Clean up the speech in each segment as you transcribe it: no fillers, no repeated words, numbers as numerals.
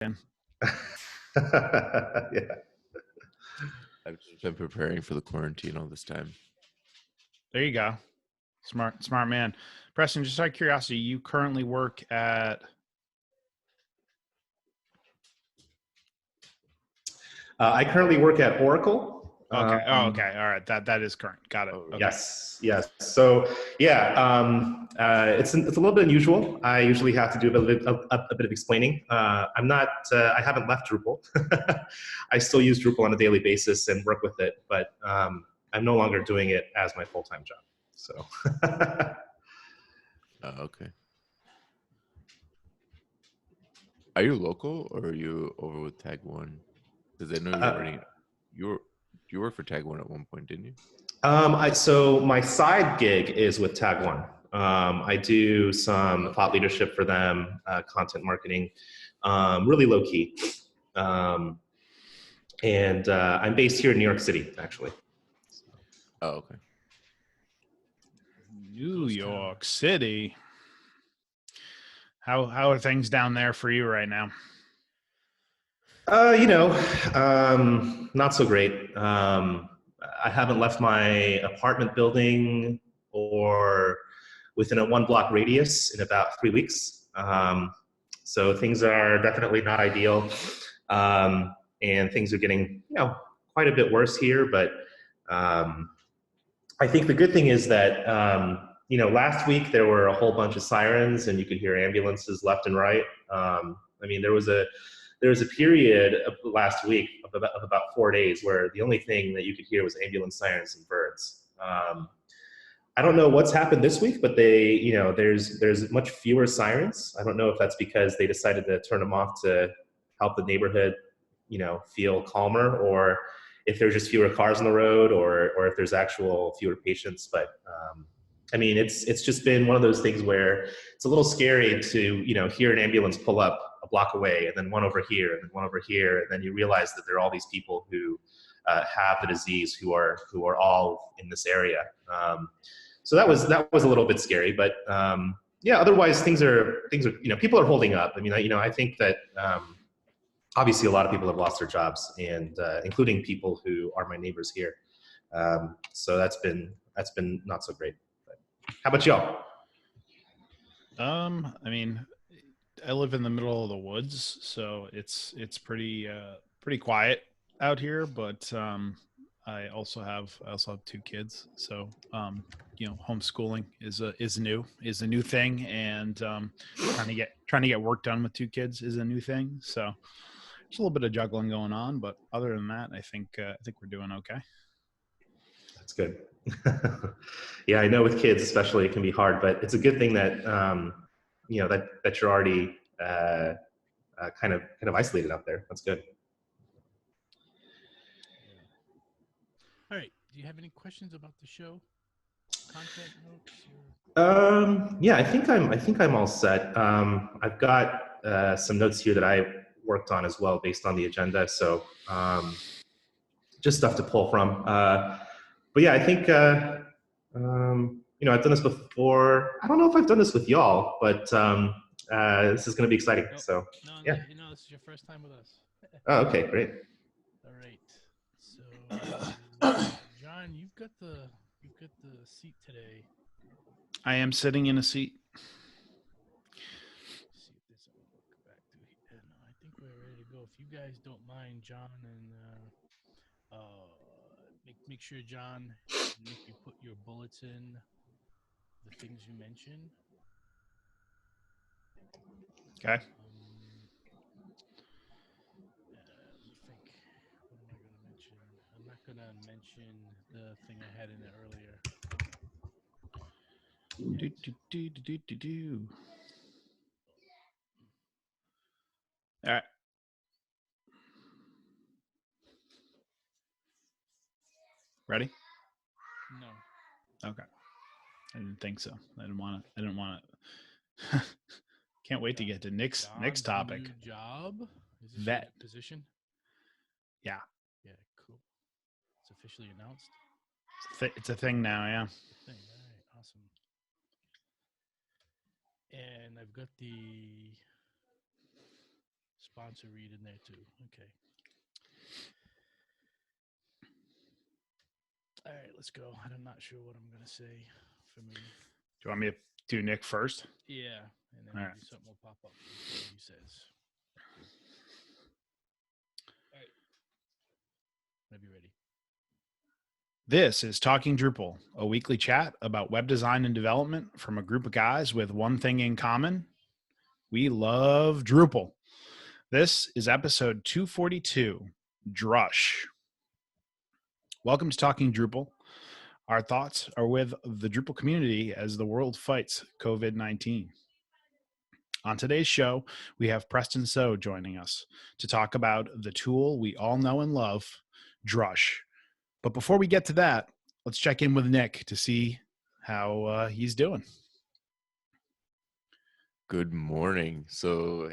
Yeah. I've just been preparing for the quarantine all this time. There you go. Smart man. Preston, just out of curiosity, you currently work at... I currently work at Oracle. Okay. Okay. All right. That is current. Got it. Okay. Yes. So yeah, it's a little bit unusual. I usually have to do a bit of explaining. I'm not. I haven't left Drupal. I still use Drupal on a daily basis and work with it, but I'm no longer doing it as my full-time job. So. Okay. Are you local or are you over with Tag One? Because I know you're running. You worked for Tag One at one point, didn't you? So my side gig is with Tag One. I do some thought leadership for them, content marketing, really low key. And I'm based here in New York City, actually. Oh, okay. New York City. How are things down there for you right now? Not so great. I haven't left my apartment building or within a 1-block radius in about 3 weeks. So things are definitely not ideal. And things are getting, quite a bit worse here. But I think the good thing is that, last week there were a whole bunch of sirens and you could hear ambulances left and right. There was a period of last week of about 4 days where the only thing that you could hear was ambulance sirens and birds. I don't know what's happened this week, but there's much fewer sirens. I don't know if that's because they decided to turn them off to help the neighborhood, feel calmer, or if there's just fewer cars on the road, or if there's actual fewer patients. But it's just been one of those things where it's a little scary to, hear an ambulance pull up a block away, and then one over here, and then one over here, and then you realize that there are all these people who have the disease who are all in this area. So that was a little bit scary, but otherwise things are people are holding up. I think that obviously a lot of people have lost their jobs, and including people who are my neighbors here. So that's been not so great. But how about y'all? I live in the middle of the woods, so it's pretty quiet out here. But I also have 2 kids, so homeschooling is a new thing, and trying to get work done with 2 kids is a new thing. So there's a little bit of juggling going on, but other than that, I think we're doing okay. That's good. Yeah, I know with kids especially it can be hard, but it's a good thing that that you're already kind of isolated out there. That's good. All right. Do you have any questions about the show? Content notes? Yeah, I think I'm all set. I've got some notes here that I worked on as well based on the agenda. So just stuff to pull from. But yeah, I think I've done this before. I don't know if I've done this with y'all, but this is going to be exciting. Nope. So yeah. No, this is your first time with us. Oh, okay, great. All right. So, John, you've got the seat today. I am sitting in a seat. See if this will look back to here. No, I think we're ready to go. If you guys don't mind, John, and make sure, John, if you put your bullets in the things you mentioned. Okay. Let me think. What am I going to mention? I'm not going to mention the thing I had in there earlier. All right. Ready? No. Okay. I didn't think so. I didn't want to. Can't wait to get to Nick's topic. New job? Is this Vet your position? Yeah. Yeah, cool. It's officially announced. It's a thing now, yeah. It's a thing. All right, awesome. And I've got the sponsor read in there too. Okay. All right, let's go. I'm not sure what I'm gonna say for me. Do you want me to do Nick first? Yeah, and then All maybe right. something will pop up before he says. All right. Maybe ready. This is Talking Drupal, a weekly chat about web design and development from a group of guys with one thing in common. We love Drupal. This is episode 242, Drush. Welcome to Talking Drupal. Our thoughts are with the Drupal community as the world fights COVID-19. On today's show, we have Preston So joining us to talk about the tool we all know and love, Drush. But before we get to that, let's check in with Nick to see how he's doing. Good morning. So,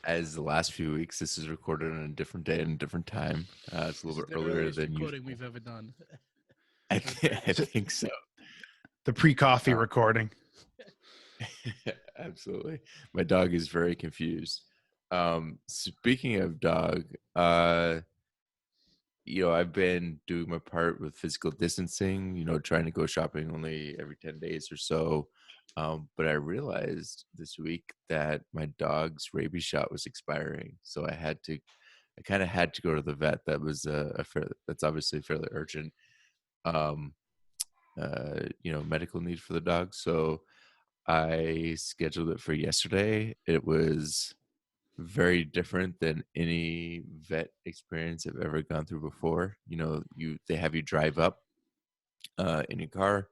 as the last few weeks, this is recorded on a different day and a different time. It's a little bit the earlier earliest than recording usual. we've ever done. I think so. The pre-coffee recording. Absolutely. My dog is very confused. Speaking of dog, I've been doing my part with physical distancing, trying to go shopping only every 10 days or so. But I realized this week that my dog's rabies shot was expiring. So I kind of had to go to the vet. That was that's obviously fairly urgent, medical need for the dog. So I scheduled it for yesterday. It was very different than any vet experience I've ever gone through before. They have you drive up in your car,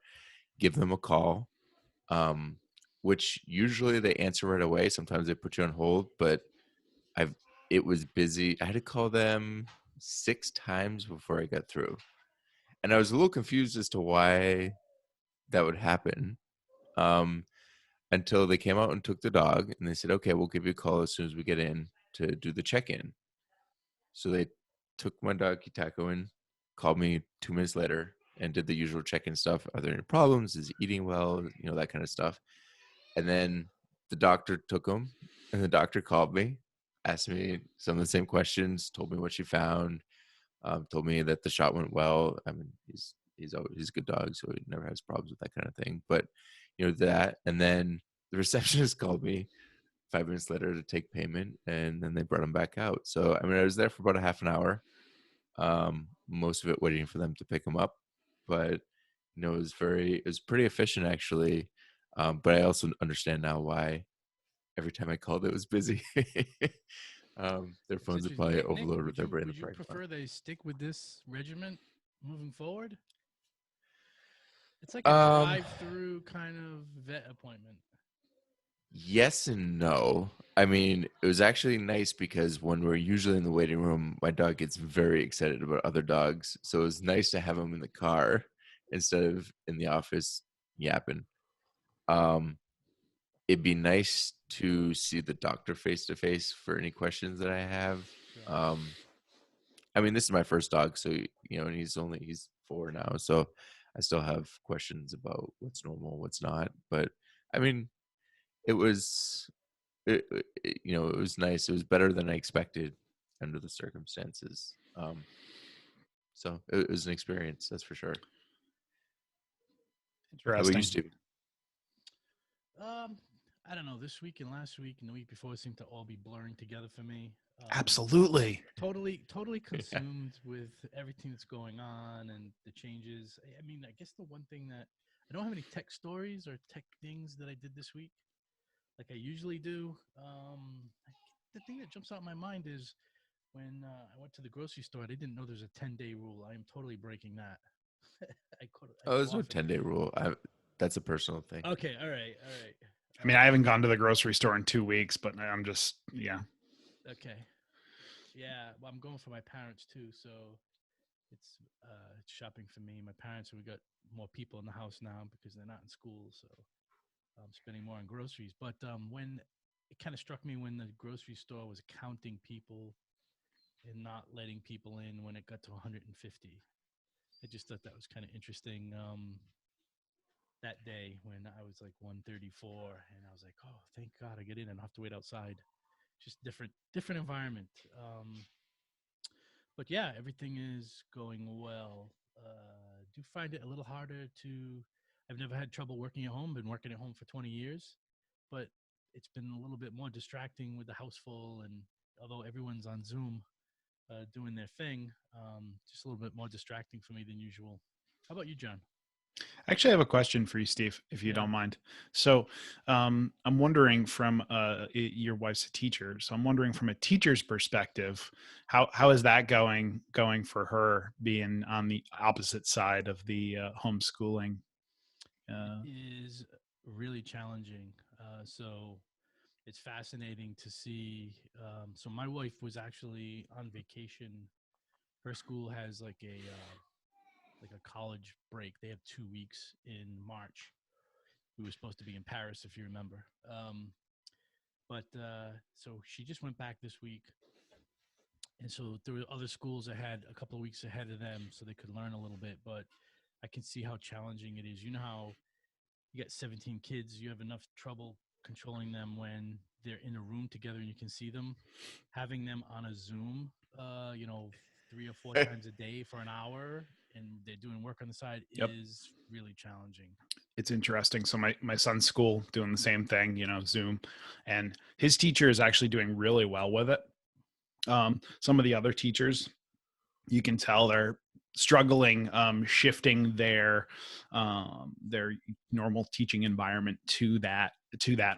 give them a call, which usually they answer right away. Sometimes they put you on hold, but it was busy. I had to call them 6 times before I got through. And I was a little confused as to why that would happen. Until they came out and took the dog and they said, okay, we'll give you a call as soon as we get in to do the check-in. So they took my dog Kitako in, called me 2 minutes later and did the usual check-in stuff. Are there any problems? Is he eating well? That kind of stuff. And then the doctor took him and the doctor called me, asked me some of the same questions, told me what she found, told me that the shot went well. I mean, he's a good dog, so he never has problems with that kind of thing. But that, and then the receptionist called me 5 minutes later to take payment, and then they brought him back out. So I mean, I was there for about a half an hour, most of it waiting for them to pick him up. But it was pretty efficient actually. But I also understand now why every time I called it was busy. Their phones are probably overloaded with everybody in the Would you prefer they stick with this regiment moving forward? It's like a drive-through kind of vet appointment. Yes and no. I mean, it was actually nice because when we're usually in the waiting room, my dog gets very excited about other dogs. So it was nice to have him in the car instead of in the office yapping. It'd be nice to see the doctor face to face for any questions that I have. Sure. I mean, this is my first dog, so and he's 4 now, so I still have questions about what's normal, what's not. But I mean, it was it was nice. It was better than I expected under the circumstances. So it was an experience, that's for sure. How about you, Interesting. Steve? I don't know. This week and last week and the week before seem to all be blurring together for me. Absolutely. Totally consumed with everything that's going on and the changes. I mean, I guess the one thing that I don't have any tech stories or tech things that I did this week like I usually do. The thing that jumps out in my mind is when I went to the grocery store, they didn't know there's a 10-day rule. I am totally breaking that. I There's go no off 10-day rule. That's a personal thing. Okay, all right. I mean, I haven't gone to the grocery store in 2 weeks, but I'm just, yeah. Okay. Yeah, well, I'm going for my parents too, so it's shopping for me. My parents, we got more people in the house now because they're not in school, so I'm spending more on groceries. But when it kind of struck me when the grocery store was counting people and not letting people in when it got to 150. I just thought that was kind of interesting. That day when I was like 134, and I was like, oh, thank God I get in and I don't have to wait outside. just different environment. But yeah, everything is going well. Do find it a little harder to. I've never had trouble working at home. Been working at home for 20 years, but it's been a little bit more distracting with the house full, and although everyone's on Zoom doing their thing, just a little bit more distracting for me than usual. How about you, John? Actually, I have a question for you, Steve, if you Yeah. don't mind. So, I'm wondering from your wife's a teacher, so I'm wondering from a teacher's perspective, how is that going for her being on the opposite side of the homeschooling? It Uh, is really challenging. So it's fascinating to see. So my wife was actually on vacation. Her school has like a college break. They have 2 weeks in March. We were supposed to be in Paris, if you remember. But so she just went back this week, and so there were other schools that had a couple of weeks ahead of them, so they could learn a little bit. But I can see how challenging it is. You know how you got 17 kids, you have enough trouble controlling them when they're in a room together and you can see them. Having them on a Zoom, 3 or 4 times a day for an hour, and they're doing work on the side yep. is really challenging. It's interesting. So my son's school doing the same thing, Zoom, and his teacher is actually doing really well with it. Some of the other teachers, you can tell they're struggling shifting their normal teaching environment to that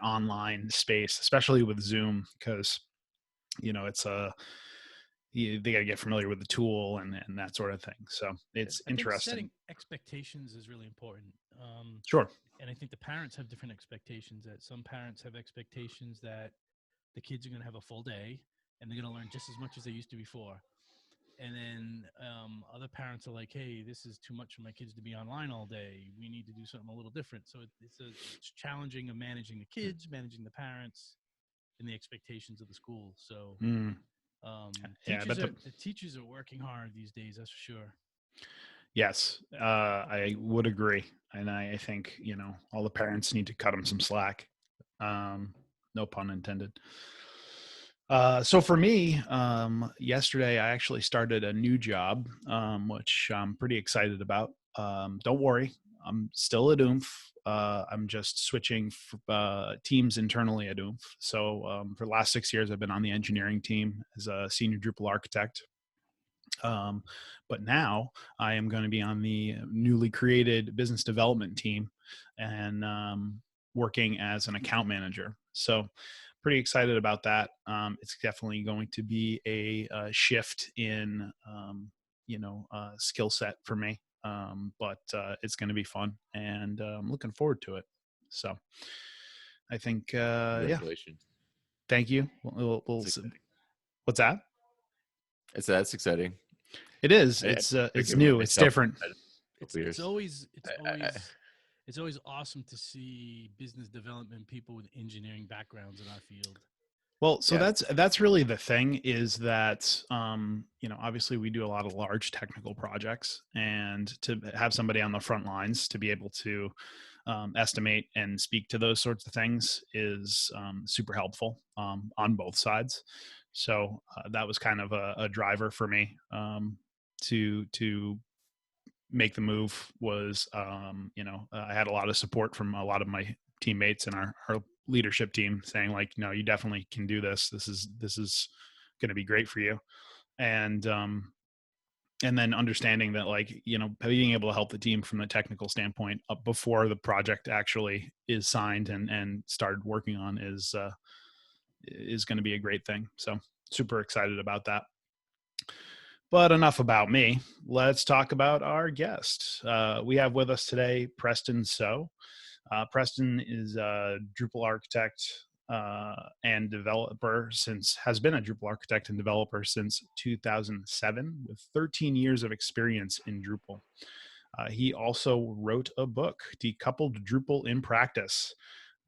online space, especially with Zoom, because it's they got to get familiar with the tool and that sort of thing. So it's I think interesting. setting expectations is really important. Sure. And I think the parents have different expectations. That some parents have expectations that the kids are going to have a full day and they're going to learn just as much as they used to before. And then other parents are like, hey, this is too much for my kids to be online all day. We need to do something a little different. So it's challenging of managing the kids, managing the parents, and the expectations of the school. So Mm, yeah, teachers are the teachers are working hard these days, that's for sure. yes, I would agree, and I think all the parents need to cut them some slack. No pun intended. So for me, yesterday I actually started a new job, which I'm pretty excited about. Don't worry, I'm still at Oomph. I'm just switching teams internally at Oomph. So for the last 6 years, I've been on the engineering team as a senior Drupal architect. But now I am going to be on the newly created business development team and working as an account manager. So pretty excited about that. It's definitely going to be a shift in, skill set for me. But it's going to be fun and I'm looking forward to it. So I think, yeah, Congratulations. thank you. What's that? That's exciting. It is. I It's forgive new. It's myself. different. It's always I- it's always awesome to see business development people with engineering backgrounds in our field. Well, so Yeah. that's really the thing is that obviously we do a lot of large technical projects, and to have somebody on the front lines to be able to estimate and speak to those sorts of things is super helpful on both sides. So that was kind of a driver for me to make the move. Was I had a lot of support from a lot of my teammates and our leadership team saying like, no, you definitely can do this. This is going to be great for you. And then understanding that like, being able to help the team from the technical standpoint before the project actually is signed and started working on is going to be a great thing. So super excited about that. But enough about me. Let's talk about our guest. We have with us today Preston So. Preston is a Drupal architect and developer has been a Drupal architect and developer since 2007 with 13 years of experience in Drupal. He also wrote a book, Decoupled Drupal in Practice,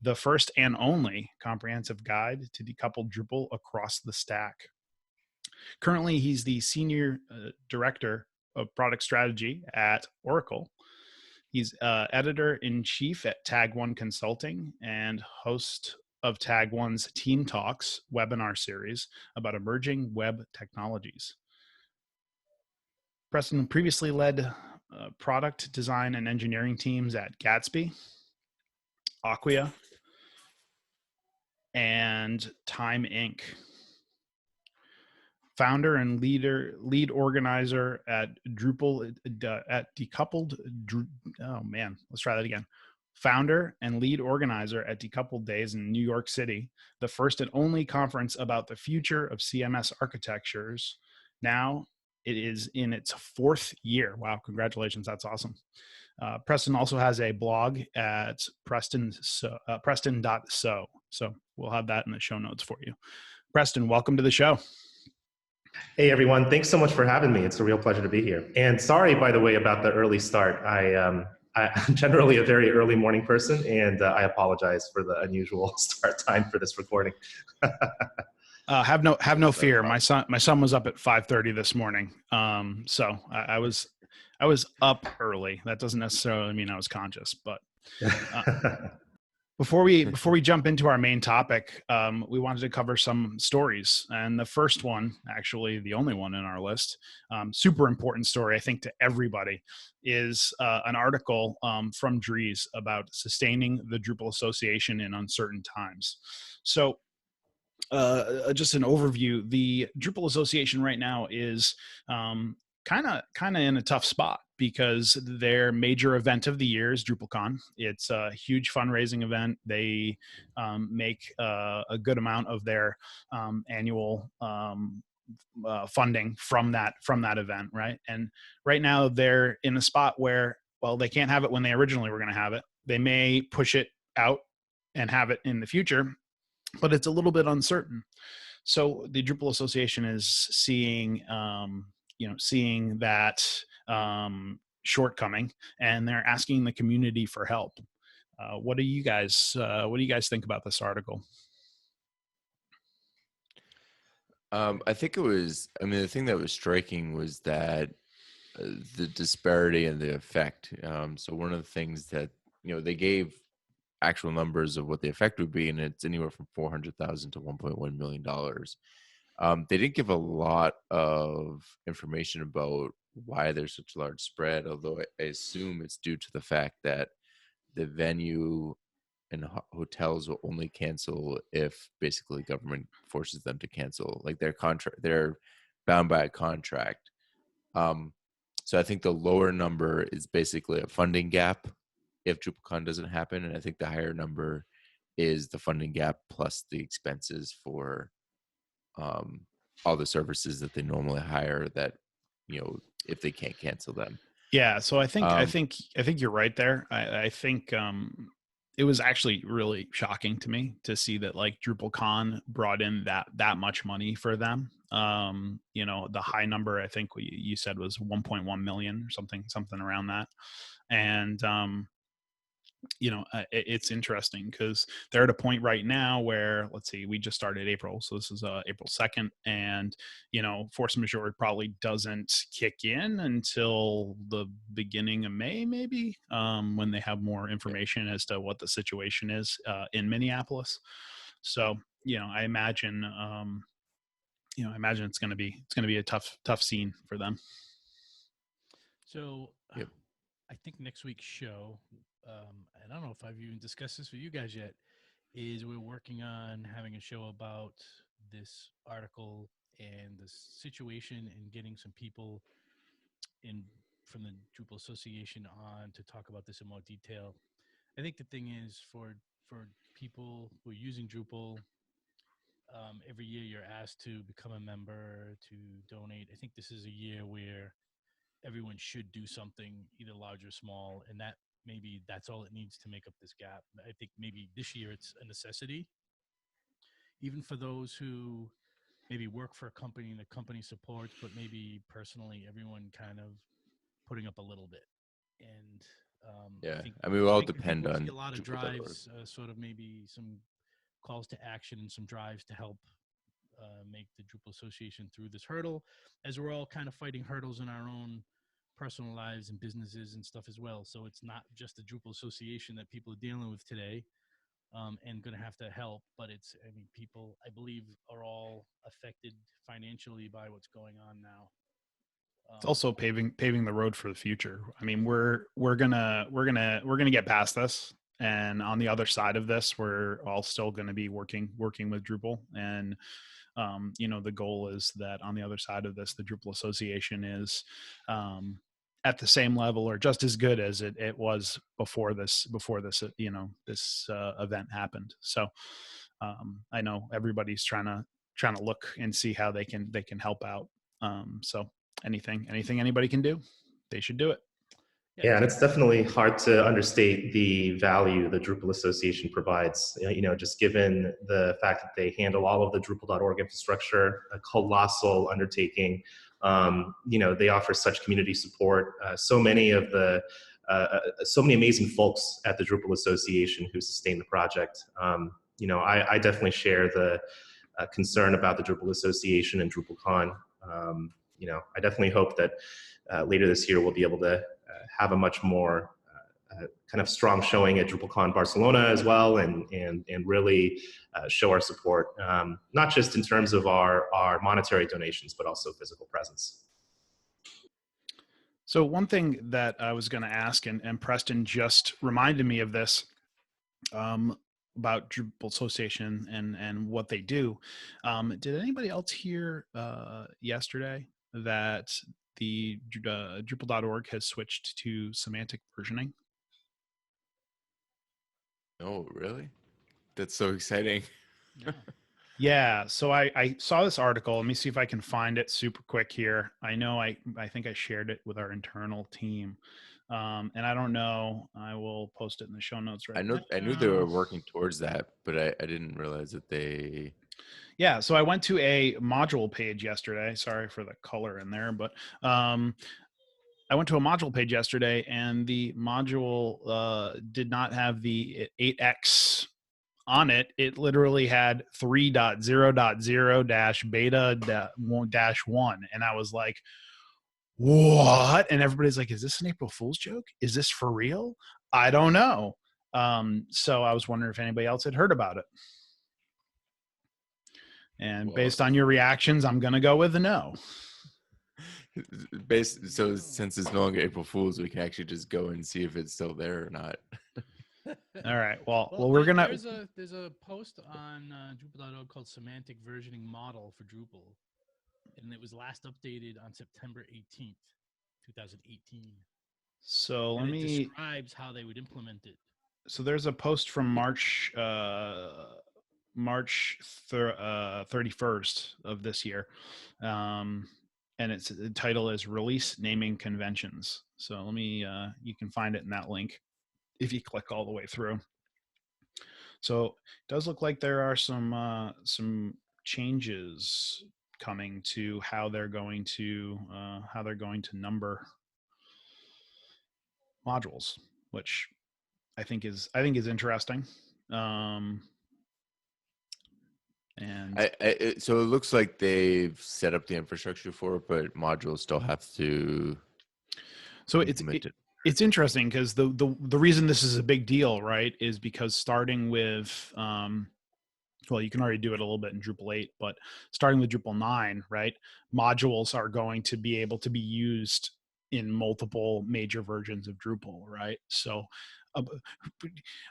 the first and only comprehensive guide to decoupled Drupal across the stack. Currently, he's the senior director of product strategy at Oracle. He's editor in chief at Tag One Consulting and host of Tag One's Team Talks webinar series about emerging web technologies. Preston previously led product design and engineering teams at Gatsby, Acquia, and Time Inc. Founder and lead organizer at Drupal at Decoupled. Oh man, let's try that again. Founder and lead organizer at Decoupled Days in New York City, the first and only conference about the future of CMS architectures. Now it is in its 4th year. Wow, congratulations, that's awesome. Preston also has a blog at preston.so. So we'll have that in the show notes for you. Preston, welcome to the show. Hey everyone, thanks so much for having me. It's a real pleasure to be here. And sorry, by the way, about the early start. I'm generally a very early morning person, and I apologize for the unusual start time for this recording. Have no fear. My son was up at 5:30 this morning. So I was up early. That doesn't necessarily mean I was conscious, but before we jump into our main topic, we wanted to cover some stories. And the first one, actually the only one in our list, super important story, I think, to everybody, is an article from Dries about sustaining the Drupal Association in uncertain times. So just an overview, the Drupal Association right now is kind of in a tough spot because their major event of the year is DrupalCon. It's a huge fundraising event. They make a good amount of their annual funding from that event, right? And right now they're in a spot where, well, they can't have it when they originally were going to have it. They may push it out and have it in the future, but it's a little bit uncertain. So the Drupal Association is seeing that shortcoming, and they're asking the community for help. What do you guys think about this article? I think the thing that was striking was that the disparity and the effect. So one of the things that, they gave actual numbers of what the effect would be, and it's anywhere from $400,000 to $1.1 million. They didn't give a lot of information about why there's such a large spread, although I assume it's due to the fact that the venue and hotels will only cancel if basically government forces them to cancel, like they're bound by a contract. So I think the lower number is basically a funding gap if DrupalCon doesn't happen, and I think the higher number is the funding gap plus the expenses for all the services that they normally hire that, if they can't cancel them. Yeah, so I think you're right there. I think it was actually really shocking to me to see that like DrupalCon brought in that much money for them. The high number I think you said was 1.1 million or something around that, and it's interesting because they're at a point right now where, let's see, we just started April, so this is April 2nd, and force majeure probably doesn't kick in until the beginning of May, maybe, when they have more information as to what the situation is in Minneapolis. So I imagine it's going to be a tough scene for them. So Yep. I think next week's show, I don't know if I've even discussed this with you guys yet, is we're working on having a show about this article and the situation and getting some people in from the Drupal Association on to talk about this in more detail. I think the thing is for people who are using Drupal, every year you're asked to become a member, to donate. I think this is a year where everyone should do something, either large or small, and that maybe that's all it needs to make up this gap. I think maybe this year it's a necessity, even for those who maybe work for a company and the company supports, but maybe personally everyone kind of putting up a little bit. And we all I think depend we'll on see a lot of Drupal.org. drives, sort of maybe some calls to action and some drives to help make the Drupal Association through this hurdle, as we're all kind of fighting hurdles in our own personal lives and businesses and stuff as well. So it's not just the Drupal Association that people are dealing with today. and going to have to help. But people, I believe, are all affected financially by what's going on now. It's also paving the road for the future. I mean, we're gonna get past this, and on the other side of this, we're all still going to be working with Drupal. And the goal is that on the other side of this, the Drupal Association is at the same level or just as good as it was before this this event happened. So I know everybody's trying to look and see how they can help out. So anything anybody can do, they should do it. Yeah, and it's definitely hard to understate the value the Drupal Association provides. Just given the fact that they handle all of the Drupal.org infrastructure, a colossal undertaking. They offer such community support. So many amazing folks at the Drupal Association who sustain the project. I definitely share the concern about the Drupal Association and DrupalCon. I definitely hope that later this year we'll be able to have a much more kind of strong showing at DrupalCon Barcelona as well, and really show our support, not just in terms of our monetary donations, but also physical presence. So one thing that I was going to ask, and Preston just reminded me of this, about Drupal Association and what they do. Did anybody else hear yesterday that the Drupal.org has switched to semantic versioning? Oh, really? That's so exciting. Yeah. So I saw this article. Let me see if I can find it super quick here. I know I think I shared it with our internal team. And I don't know. I will post it in the show notes right now. I knew they were working towards that, but I didn't realize that they... Yeah, so I went to a module page yesterday. Sorry for the color in there, but I went to a module page yesterday, and the module did not have the 8x on it. It literally had 3.0.0-beta-1, and I was like, what? And everybody's like, is this an April Fool's joke? Is this for real? I don't know. So I was wondering if anybody else had heard about it. And based on your reactions, I'm going to go with a no. So since it's no longer April Fool's, we can actually just go and see if it's still there or not. All right. Well, we're going to... There's a post on Drupal.org called Semantic Versioning Model for Drupal. And it was last updated on September 18th, 2018. So it describes how they would implement it. So there's a post from March 31st of this year. And the title is Release Naming Conventions. So let me, you can find it in that link if you click all the way through. So it does look like there are some changes coming to how they're going to number modules, which I think is interesting. And so it looks like they've set up the infrastructure for it, but modules still have to. So it's interesting because the reason this is a big deal, right, is because starting with well, you can already do it a little bit in Drupal 8, but starting with Drupal 9, right, modules are going to be able to be used in multiple major versions of Drupal, right? So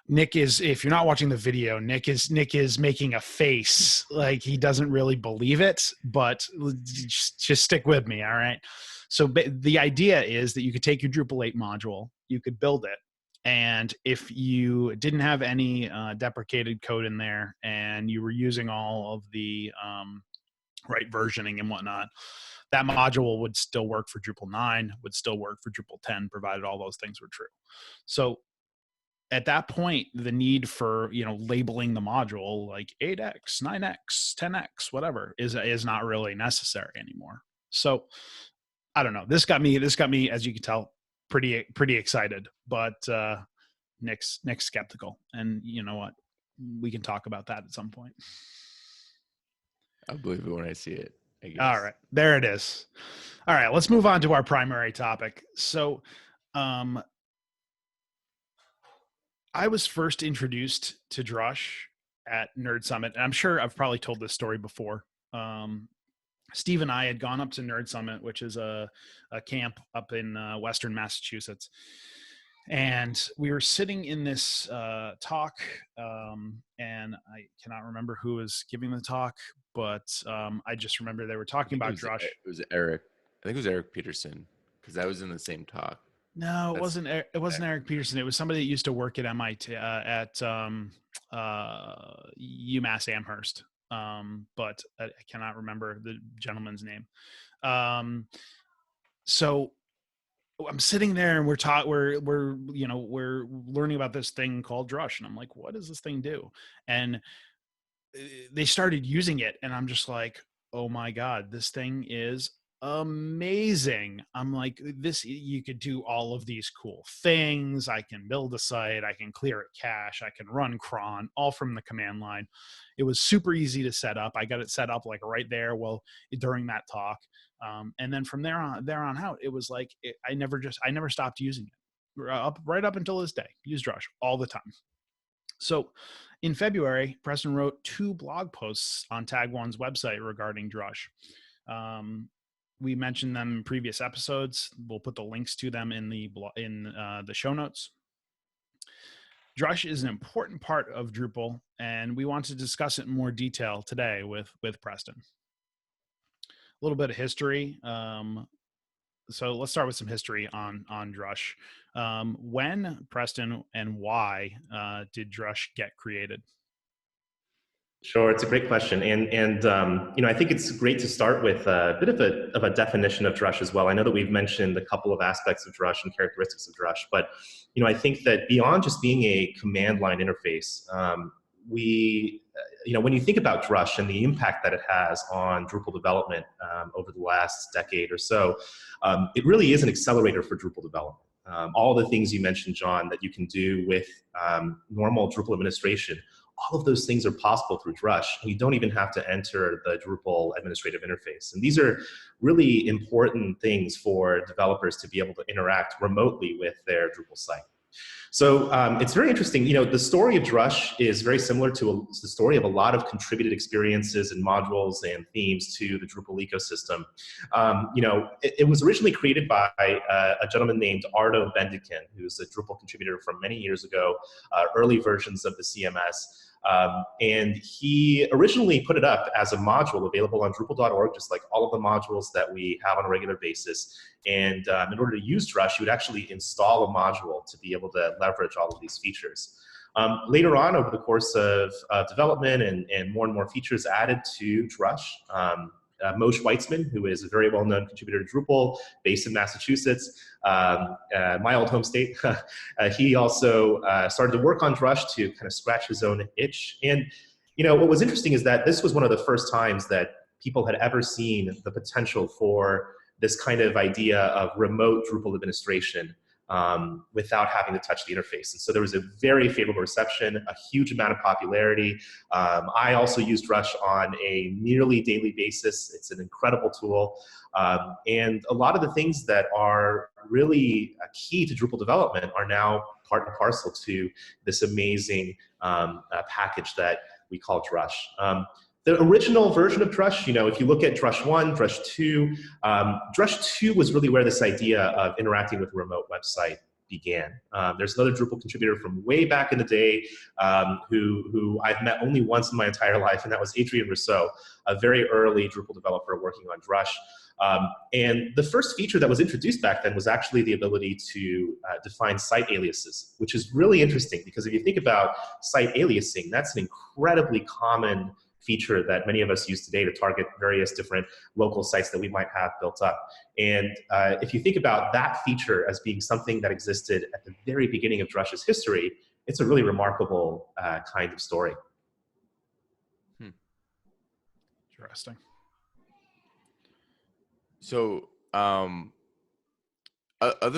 Nick is, if you're not watching the video, Nick is making a face like he doesn't really believe it, but just stick with me, all right? So the idea is that you could take your Drupal 8 module, you could build it, and if you didn't have any deprecated code in there and you were using all of the right versioning and whatnot, that module would still work for Drupal 9, would still work for Drupal 10, provided all those things were true. So at that point, the need for, labeling the module like 8x, 9x, 10x, whatever is not really necessary anymore. So I don't know. This got me, as you can tell, pretty excited, but Nick's skeptical, and you know what? We can talk about that at some point. I'll believe it when I see it, I guess. All right, there it is. All right, let's move on to our primary topic. So I was first introduced to Drush at Nerd Summit, and I'm sure I've probably told this story before. Steve and I had gone up to Nerd Summit, which is a camp up in Western Massachusetts. And we were sitting in this talk, and I cannot remember who was giving the talk, but I just remember they were talking about Drush. It was Eric. I think it was Eric Peterson, because I was in the same talk. No, it wasn't. It wasn't Eric Peterson. It was somebody that used to work at MIT at UMass Amherst. But I cannot remember the gentleman's name. So I'm sitting there and we're learning about this thing called Drush, and I'm like, what does this thing do? And they started using it, and I'm just like, oh my God, this thing is amazing. I'm like, this, you could do all of these cool things. I can build a site, I can clear it cache, I can run cron, all from the command line. It was super easy to set up. I got it set up like right there during that talk. And then from there on out, it was like I never stopped using it right up until this day. Use Drush all the time. So in February, Preston wrote 2 blog posts on Tag One's website regarding Drush. We mentioned them in previous episodes. We'll put the links to them in the show notes. Drush is an important part of Drupal, and we want to discuss it in more detail today with Preston. A little bit of history. So let's start with some history on Drush. When, Preston, and why did Drush get created? Sure, it's a great question, and I think it's great to start with a bit of a definition of Drush as well. I know that we've mentioned a couple of aspects of Drush and characteristics of Drush, but I think that beyond just being a command line interface, when you think about Drush and the impact that it has on Drupal development over the last decade or so, it really is an accelerator for Drupal development. All the things you mentioned, John, that you can do with normal Drupal administration, all of those things are possible through Drush, and you don't even have to enter the Drupal administrative interface. And these are really important things for developers to be able to interact remotely with their Drupal site. So it's very interesting. The story of Drush is very similar to the story of a lot of contributed experiences and modules and themes to the Drupal ecosystem. It was originally created by a gentleman named Ardo Bendikin, who's a Drupal contributor from many years ago, early versions of the CMS. And he originally put it up as a module available on Drupal.org, just like all of the modules that we have on a regular basis. And in order to use Drush, you would actually install a module to be able to leverage all of these features. Later on, over the course of development and more features added to Drush, Moshe Weitzman, who is a very well-known contributor to Drupal, based in Massachusetts, my old home state, he also started to work on Drush to kind of scratch his own itch. And what was interesting is that this was one of the first times that people had ever seen the potential for this kind of idea of remote Drupal administration without having to touch the interface. And so there was a very favorable reception, a huge amount of popularity. I also use Drush on a nearly daily basis. It's an incredible tool. And a lot of the things that are really key to Drupal development are now part and parcel to this amazing package that we call Drush. The original version of Drush, if you look at Drush 1, Drush 2, Drush 2 was really where this idea of interacting with a remote website began. There's another Drupal contributor from way back in the day who I've met only once in my entire life, and that was Adrian Rousseau, a very early Drupal developer working on Drush. And the first feature that was introduced back then was actually the ability to define site aliases, which is really interesting because if you think about site aliasing, that's an incredibly common feature that many of us use today to target various different local sites that we might have built up. And if you think about that feature as being something that existed at the very beginning of Drush's history, it's a really remarkable kind of story. Interesting. So other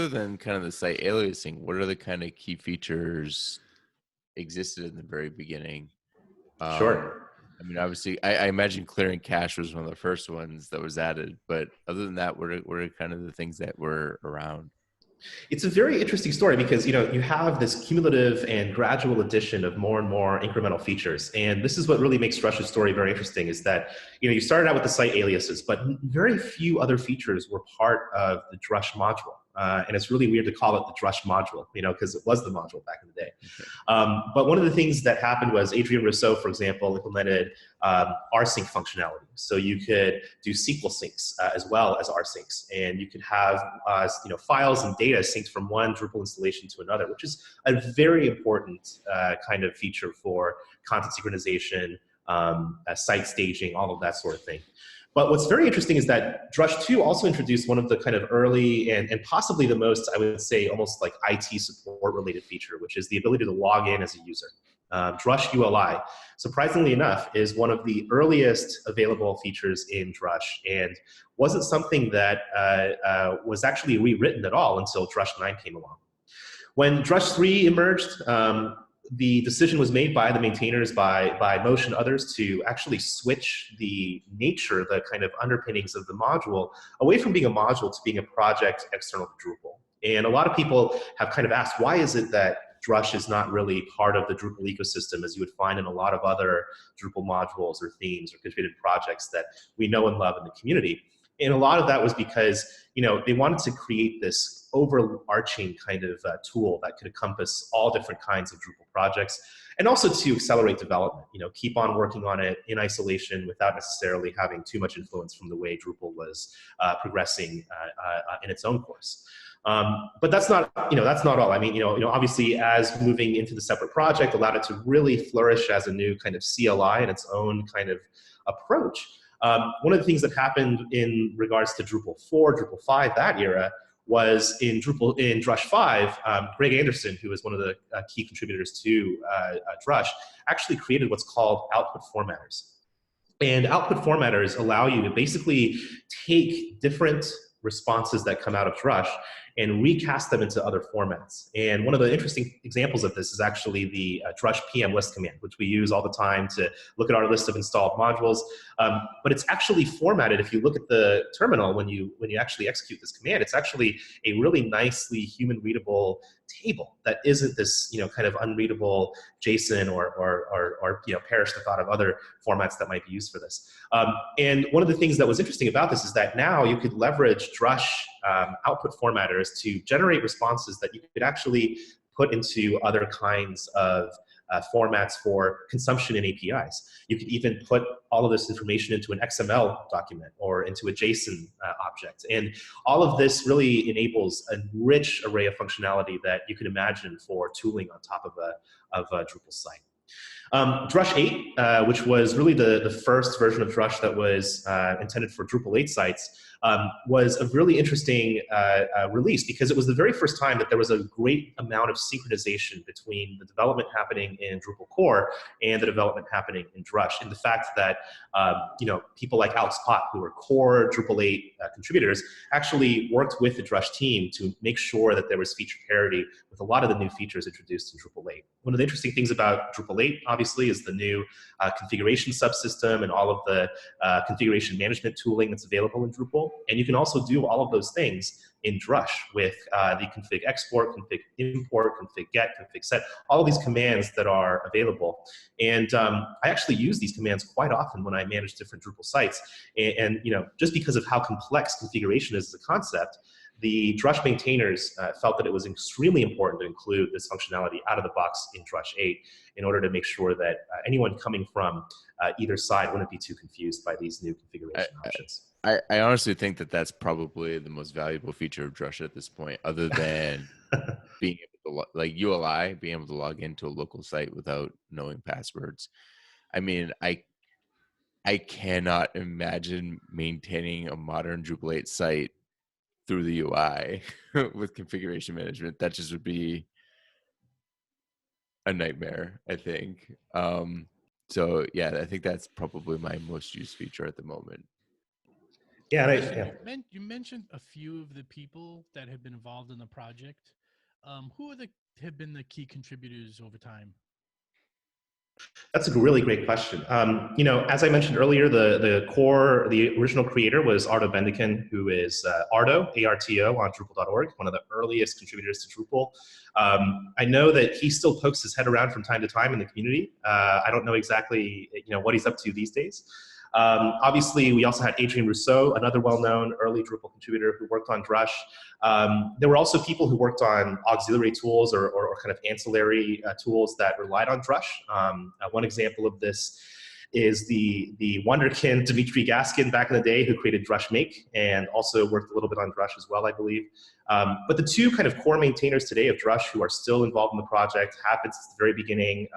than kind of the site aliasing, what are the kind of key features existed in the very beginning? Sure. I mean, obviously, I imagine clearing cache was one of the first ones that was added. But other than that, what are kind of the things that were around? It's a very interesting story because, you have this cumulative and gradual addition of more and more incremental features. And this is what really makes Drush's story very interesting, is that, you started out with the site aliases, but very few other features were part of the Drush module. And it's really weird to call it the Drush module, because it was the module back in the day. But one of the things that happened was Adrian Rousseau, for example, implemented rsync functionality. So you could do SQL syncs as well as rsyncs, and you could have files and data synced from one Drupal installation to another, which is a very important kind of feature for content synchronization, site staging, all of that sort of thing. But what's very interesting is that Drush 2 also introduced one of the kind of early and possibly the most, I would say, almost like IT support related feature, which is the ability to log in as a user. Drush ULI, surprisingly enough, is one of the earliest available features in Drush, and wasn't something that was actually rewritten at all until Drush 9 came along. When Drush 3 emerged, the decision was made by the maintainers, by Motion and others, to actually switch the nature, the kind of underpinnings of the module, away from being a module to being a project external to Drupal. And a lot of people have kind of asked, why is it that Drush is not really part of the Drupal ecosystem, as you would find in a lot of other Drupal modules or themes or contributed projects that we know and love in the community? And a lot of that was because, they wanted to create this overarching kind of tool that could encompass all different kinds of Drupal projects, and also to accelerate development, keep on working on it in isolation without necessarily having too much influence from the way Drupal was progressing in its own course. But that's not all. I mean, obviously, as moving into the separate project allowed it to really flourish as a new kind of CLI and its own kind of approach. One of the things that happened in regards to Drupal 4, Drupal 5, that era, was in Drush 5, Greg Anderson, who is one of the key contributors to Drush, actually created what's called output formatters. And output formatters allow you to basically take different responses that come out of Drush and recast them into other formats. And one of the interesting examples of this is actually the Drush PM list command, which we use all the time to look at our list of installed modules. But it's actually formatted. If you look at the terminal, when you actually execute this command, it's actually a really nicely human readable table that isn't this kind of unreadable JSON or perished the thought of other formats that might be used for this. And one of the things that was interesting about this is that now you could leverage Drush output formatters to generate responses that you could actually put into other kinds of formats for consumption in APIs. You could even put all of this information into an XML document or into a JSON object. And all of this really enables a rich array of functionality that you can imagine for tooling on top of a Drupal site. Drush 8, which was really the first version of Drush that was intended for Drupal 8 sites, was a really interesting release, because it was the very first time that there was a great amount of synchronization between the development happening in Drupal core and the development happening in Drush. And the fact that people like Alex Pott, who are core Drupal 8 contributors, actually worked with the Drush team to make sure that there was feature parity with a lot of the new features introduced in Drupal 8. One of the interesting things about Drupal 8, obviously, is the new configuration subsystem and all of the configuration management tooling that's available in Drupal. And you can also do all of those things in Drush with the config export, config import, config get, config set, all of these commands that are available. And I actually use these commands quite often when I manage different Drupal sites. And just because of how complex configuration is as a concept, the Drush maintainers felt that it was extremely important to include this functionality out of the box in Drush 8 in order to make sure that anyone coming from either side wouldn't be too confused by these new configuration options. I honestly think that that's probably the most valuable feature of Drush at this point, other than being able to, like ULI, being able to log into a local site without knowing passwords. I mean, I cannot imagine maintaining a modern Drupal 8 site through the UI with configuration management. That just would be a nightmare, I think. So yeah, I think that's probably my most used feature at the moment. Yeah, You mentioned a few of the people that have been involved in the project. Who have been the key contributors over time? That's a really great question. As I mentioned earlier, the original creator was Ardo Bendikin, who is Ardo, A-R-T-O, on Drupal.org, one of the earliest contributors to Drupal. I know that he still pokes his head around from time to time in the community. I don't know exactly what he's up to these days. Obviously, we also had Adrian Rousseau, another well-known early Drupal contributor who worked on Drush. There were also people who worked on auxiliary tools or kind of ancillary tools that relied on Drush. One example of this is the wonderkin Dmitry Gaskin back in the day, who created Drush Make and also worked a little bit on Drush as well, I believe. But the two kind of core maintainers today of Drush who are still involved in the project, have been since the very beginning,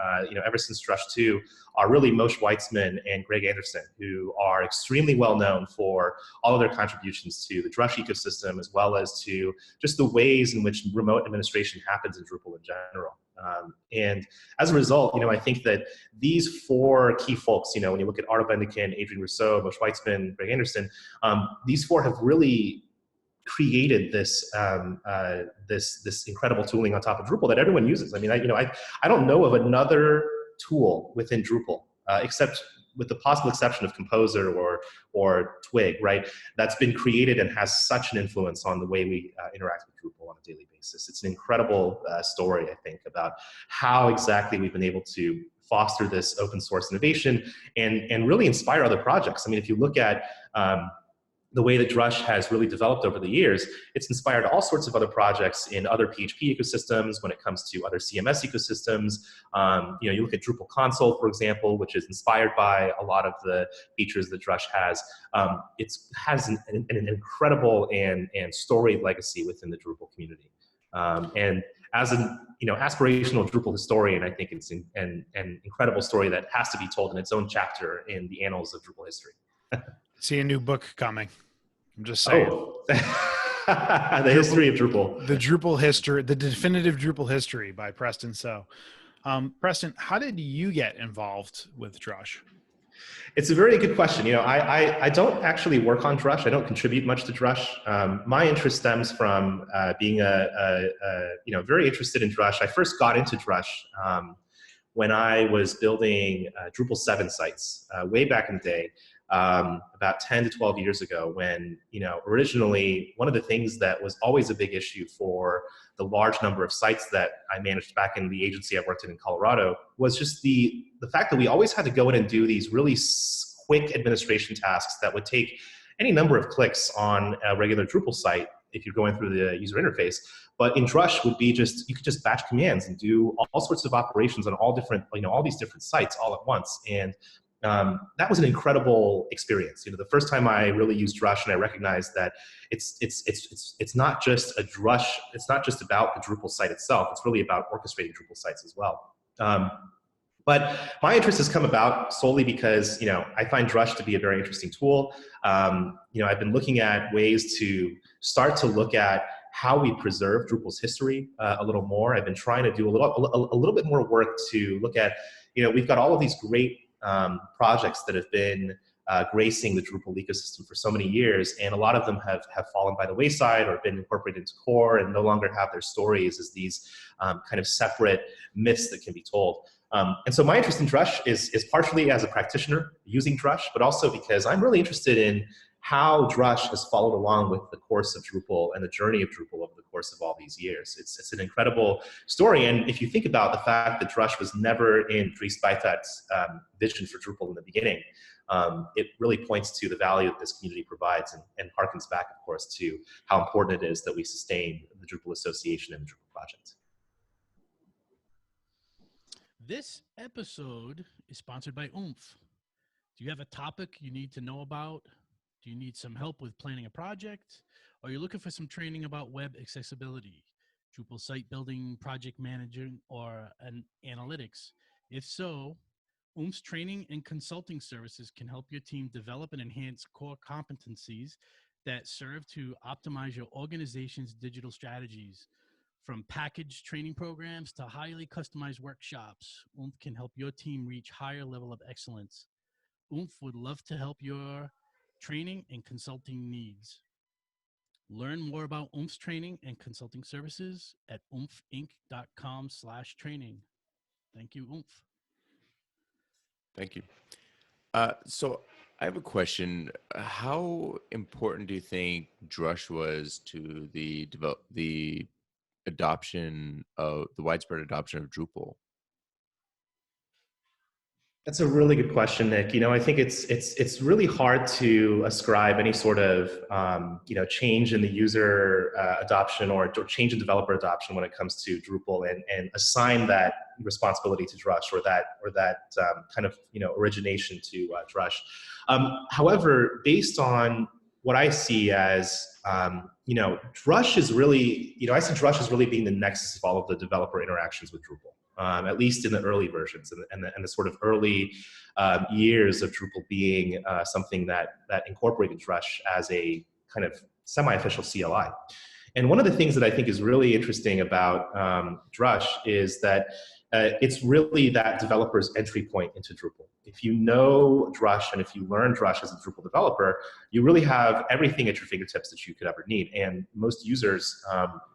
ever since Drush 2, are really Moshe Weitzman and Greg Anderson, who are extremely well known for all of their contributions to the Drush ecosystem, as well as to just the ways in which remote administration happens in Drupal in general. And as a result, I think that these four key folks, when you look at Ardo Bendikin, Adrian Rousseau, Moshe Weitzman, Greg Anderson, these four have really created this this incredible tooling on top of Drupal that everyone uses. I mean, I don't know of another tool within Drupal except with the possible exception of Composer or Twig, right? That's been created and has such an influence on the way we interact with Drupal on a daily basis. It's an incredible story, I think, about how exactly we've been able to foster this open source innovation and really inspire other projects. I mean, if you look at the way that Drush has really developed over the years, it's inspired all sorts of other projects in other PHP ecosystems when it comes to other CMS ecosystems. You look at Drupal console, for example, which is inspired by a lot of the features that Drush has. It has an incredible and storied legacy within the Drupal community. And as an aspirational Drupal historian, I think it's an incredible story that has to be told in its own chapter in the annals of Drupal history. See a new book coming. I'm just saying. Oh, the history of Drupal. The Drupal history, the definitive Drupal history by Preston. So, Preston, how did you get involved with Drush? It's a very good question. I don't actually work on Drush. I don't contribute much to Drush. My interest stems from being very interested in Drush. I first got into Drush when I was building Drupal 7 sites way back in the day. About 10 to 12 years ago, when originally one of the things that was always a big issue for the large number of sites that I managed back in the agency I worked in Colorado was just the fact that we always had to go in and do these really quick administration tasks that would take any number of clicks on a regular Drupal site if you're going through the user interface. But in Drush would be you could just batch commands and do all sorts of operations on all these different sites all at once. And that was an incredible experience. The first time I really used Drush and I recognized that it's not just a Drush, it's not just about the Drupal site itself, it's really about orchestrating Drupal sites as well. But my interest has come about solely because, I find Drush to be a very interesting tool. I've been looking at ways to start to look at how we preserve Drupal's history a little more. I've been trying to do a little bit more work to look at, we've got all of these great projects that have been gracing the Drupal ecosystem for so many years, and a lot of them have fallen by the wayside or been incorporated into core and no longer have their stories as these kind of separate myths that can be told. And so my interest in Drush is partially as a practitioner using Drush, but also because I'm really interested in how Drush has followed along with the course of Drupal and the journey of Drupal over the course of all these years. It's an incredible story. And if you think about the fact that Drush was never in Dries Buytaert's vision for Drupal in the beginning, it really points to the value that this community provides and harkens back, of course, to how important it is that we sustain the Drupal Association and the Drupal project. This episode is sponsored by Oomph. Do you have a topic you need to know about? Do you need some help with planning a project? Or are you looking for some training about web accessibility, Drupal site building, project managing, or analytics? If so, Oomph's training and consulting services can help your team develop and enhance core competencies that serve to optimize your organization's digital strategies. From packaged training programs to highly customized workshops, Oomph can help your team reach higher level of excellence. Oomph would love to help your training and consulting needs. Learn more about Oomph's training and consulting services at oomphinc.com/training. Thank you, Oomph. Thank you. So I have a question. How important do you think Drush was to the adoption of the widespread adoption of Drupal? That's a really good question, Nick. I think it's really hard to ascribe any sort of change in the user adoption or change in developer adoption when it comes to Drupal and assign that responsibility to Drush or that kind of origination to Drush. However, based on what I see as Drush is really I see Drush as really being the nexus of all of the developer interactions with Drupal. At least in the early versions and the sort of early years of Drupal being something that incorporated Drush as a kind of semi-official CLI. And one of the things that I think is really interesting about Drush is that it's really that developer's entry point into Drupal. If you know Drush and if you learn Drush as a Drupal developer, you really have everything at your fingertips that you could ever need. And most users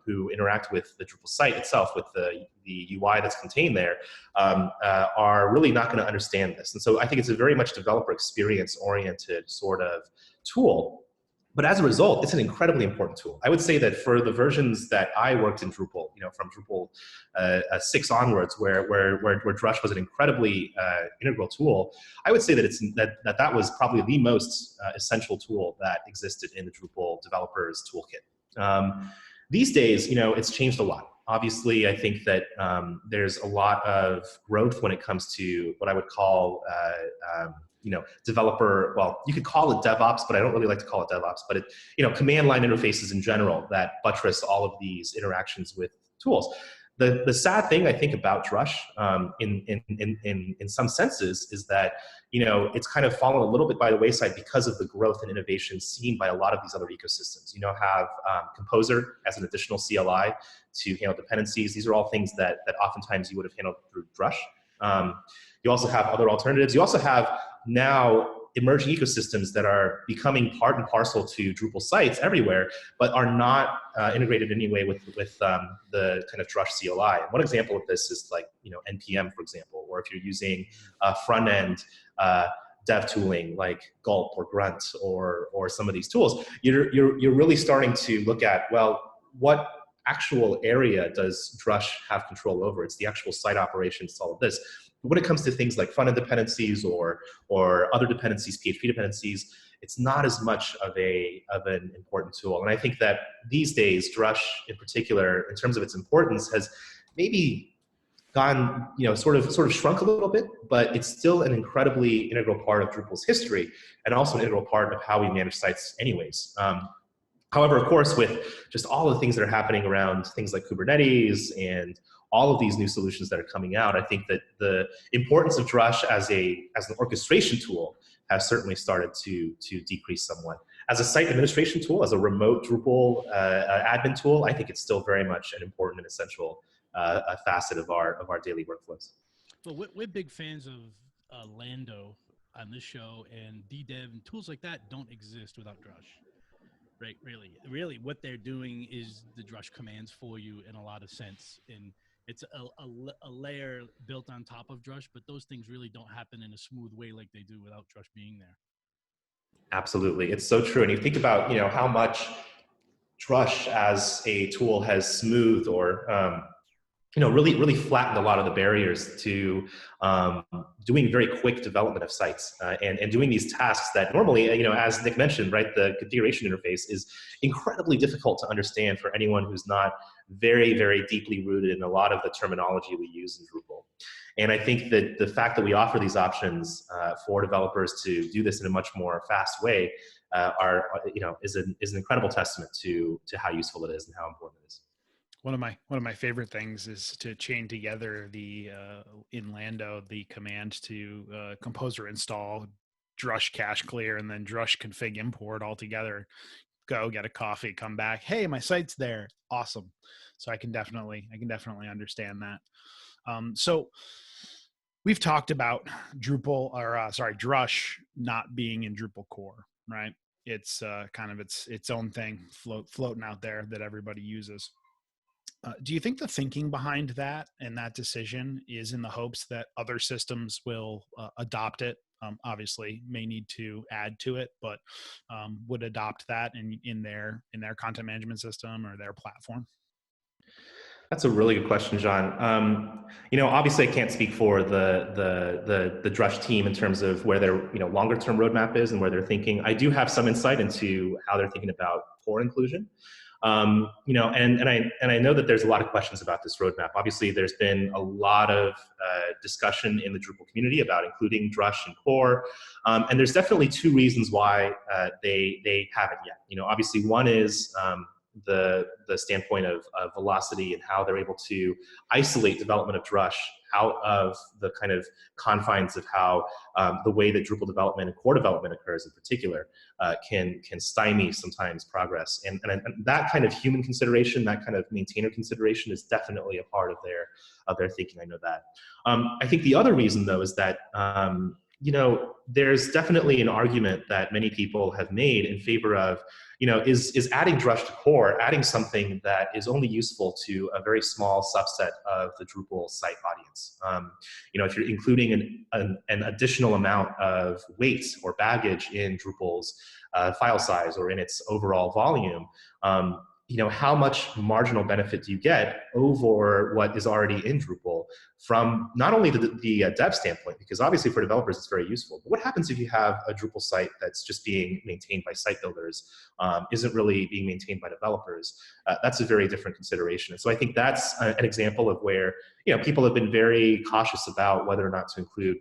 who interact with the Drupal site itself, with the UI that's contained there, are really not going to understand this. And so I think it's a very much developer experience oriented sort of tool. But as a result, it's an incredibly important tool. I would say that for the versions that I worked in Drupal, from Drupal 6 onwards, where Drush was an incredibly integral tool, I would say that that was probably the most essential tool that existed in the Drupal developers toolkit. These days, it's changed a lot. Obviously, I think that there's a lot of growth when it comes to what I would call developer, well, you could call it DevOps, but I don't really like to call it DevOps, but command line interfaces in general that buttress all of these interactions with tools. The sad thing I think about Drush in some senses is that it's kind of fallen a little bit by the wayside because of the growth and innovation seen by a lot of these other ecosystems. Have Composer as an additional CLI to handle dependencies. These are all things that oftentimes you would have handled through Drush. You also have other alternatives. You also have now emerging ecosystems that are becoming part and parcel to Drupal sites everywhere, but are not integrated in any way with the kind of Drush CLI. And one example of this is like NPM, for example, or if you're using front end dev tooling like Gulp or Grunt or some of these tools, you're really starting to look at, well, what actual area does Drush have control over? It's the actual site operations, all of this. But when it comes to things like front-end dependencies or other dependencies, PHP dependencies, it's not as much of an important tool. And I think that these days, Drush in particular, in terms of its importance, has maybe gone, sort of shrunk a little bit, but it's still an incredibly integral part of Drupal's history and also an integral part of how we manage sites anyways. However, of course, with just all the things that are happening around things like Kubernetes and all of these new solutions that are coming out, I think that the importance of Drush as an orchestration tool has certainly started to decrease somewhat. As a site administration tool, as a remote Drupal admin tool, I think it's still very much an important and essential facet of our daily workflows. Well, we're big fans of Lando on this show, and DDev and tools like that don't exist without Drush. Right, really, what they're doing is the Drush commands for you in a lot of sense, and it's a layer built on top of Drush, but those things really don't happen in a smooth way like they do without Drush being there. Absolutely, it's so true. And you think about how much Drush as a tool has smoothed or really flattened a lot of the barriers to doing very quick development of sites and doing these tasks that normally, as Nick mentioned, right, the configuration interface is incredibly difficult to understand for anyone who's not very, very deeply rooted in a lot of the terminology we use in Drupal. And I think that the fact that we offer these options for developers to do this in a much more fast way is an incredible testament to how useful it is and how important it is. One of my favorite things is to chain together in Lando the command to Composer install, Drush cache clear, and then Drush config import all together. Go get a coffee, come back. Hey, my site's there. Awesome. So I can definitely understand that. So we've talked about Drush not being in Drupal core, right? It's kind of its own thing floating out there that everybody uses. Do you think the thinking behind that and that decision is in the hopes that other systems will adopt it? Obviously, may need to add to it, but would adopt that in their content management system or their platform? That's a really good question, John. Obviously, I can't speak for the Drush team in terms of where their longer term roadmap is and where they're thinking. I do have some insight into how they're thinking about core inclusion. And I know that there's a lot of questions about this roadmap. Obviously, there's been a lot of discussion in the Drupal community about including Drush and core, and there's definitely two reasons why they haven't yet. Obviously, one is the standpoint of velocity and how they're able to isolate development of Drush out of the kind of confines of how the way that Drupal development and core development occurs in particular can stymie sometimes progress. And that kind of human consideration, that kind of maintainer consideration is definitely a part of their thinking. I know that. I think the other reason though is that there's definitely an argument that many people have made in favor of, is adding Drush to core, adding something that is only useful to a very small subset of the Drupal site audience. If you're including an additional amount of weight or baggage in Drupal's file size or in its overall volume, how much marginal benefit do you get over what is already in Drupal from not only the dev standpoint, because obviously for developers it's very useful, but what happens if you have a Drupal site that's just being maintained by site builders, isn't really being maintained by developers? That's a very different consideration. And so I think that's an example of where people have been very cautious about whether or not to include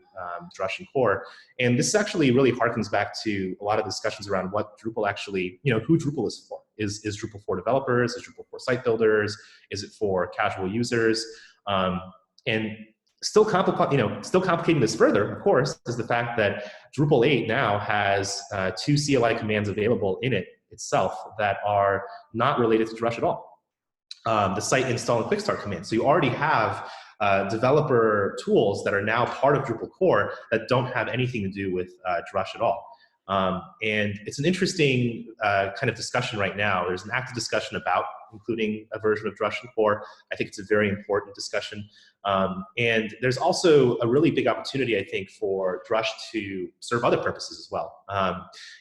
Drush and core. And this actually really harkens back to a lot of discussions around what Drupal actually, who Drupal is for. Is Drupal for developers? Is Drupal for site builders? Is it for casual users? And still complicating this further, of course, is the fact that Drupal 8 now has 2 CLI commands available in it itself that are not related to Drush at all. The site install and quick start commands. So you already have developer tools that are now part of Drupal core that don't have anything to do with Drush at all. And it's an interesting kind of discussion right now. There's an active discussion about including a version of Drush in core. I think it's a very important discussion. And there's also a really big opportunity, I think, for Drush to serve other purposes as well.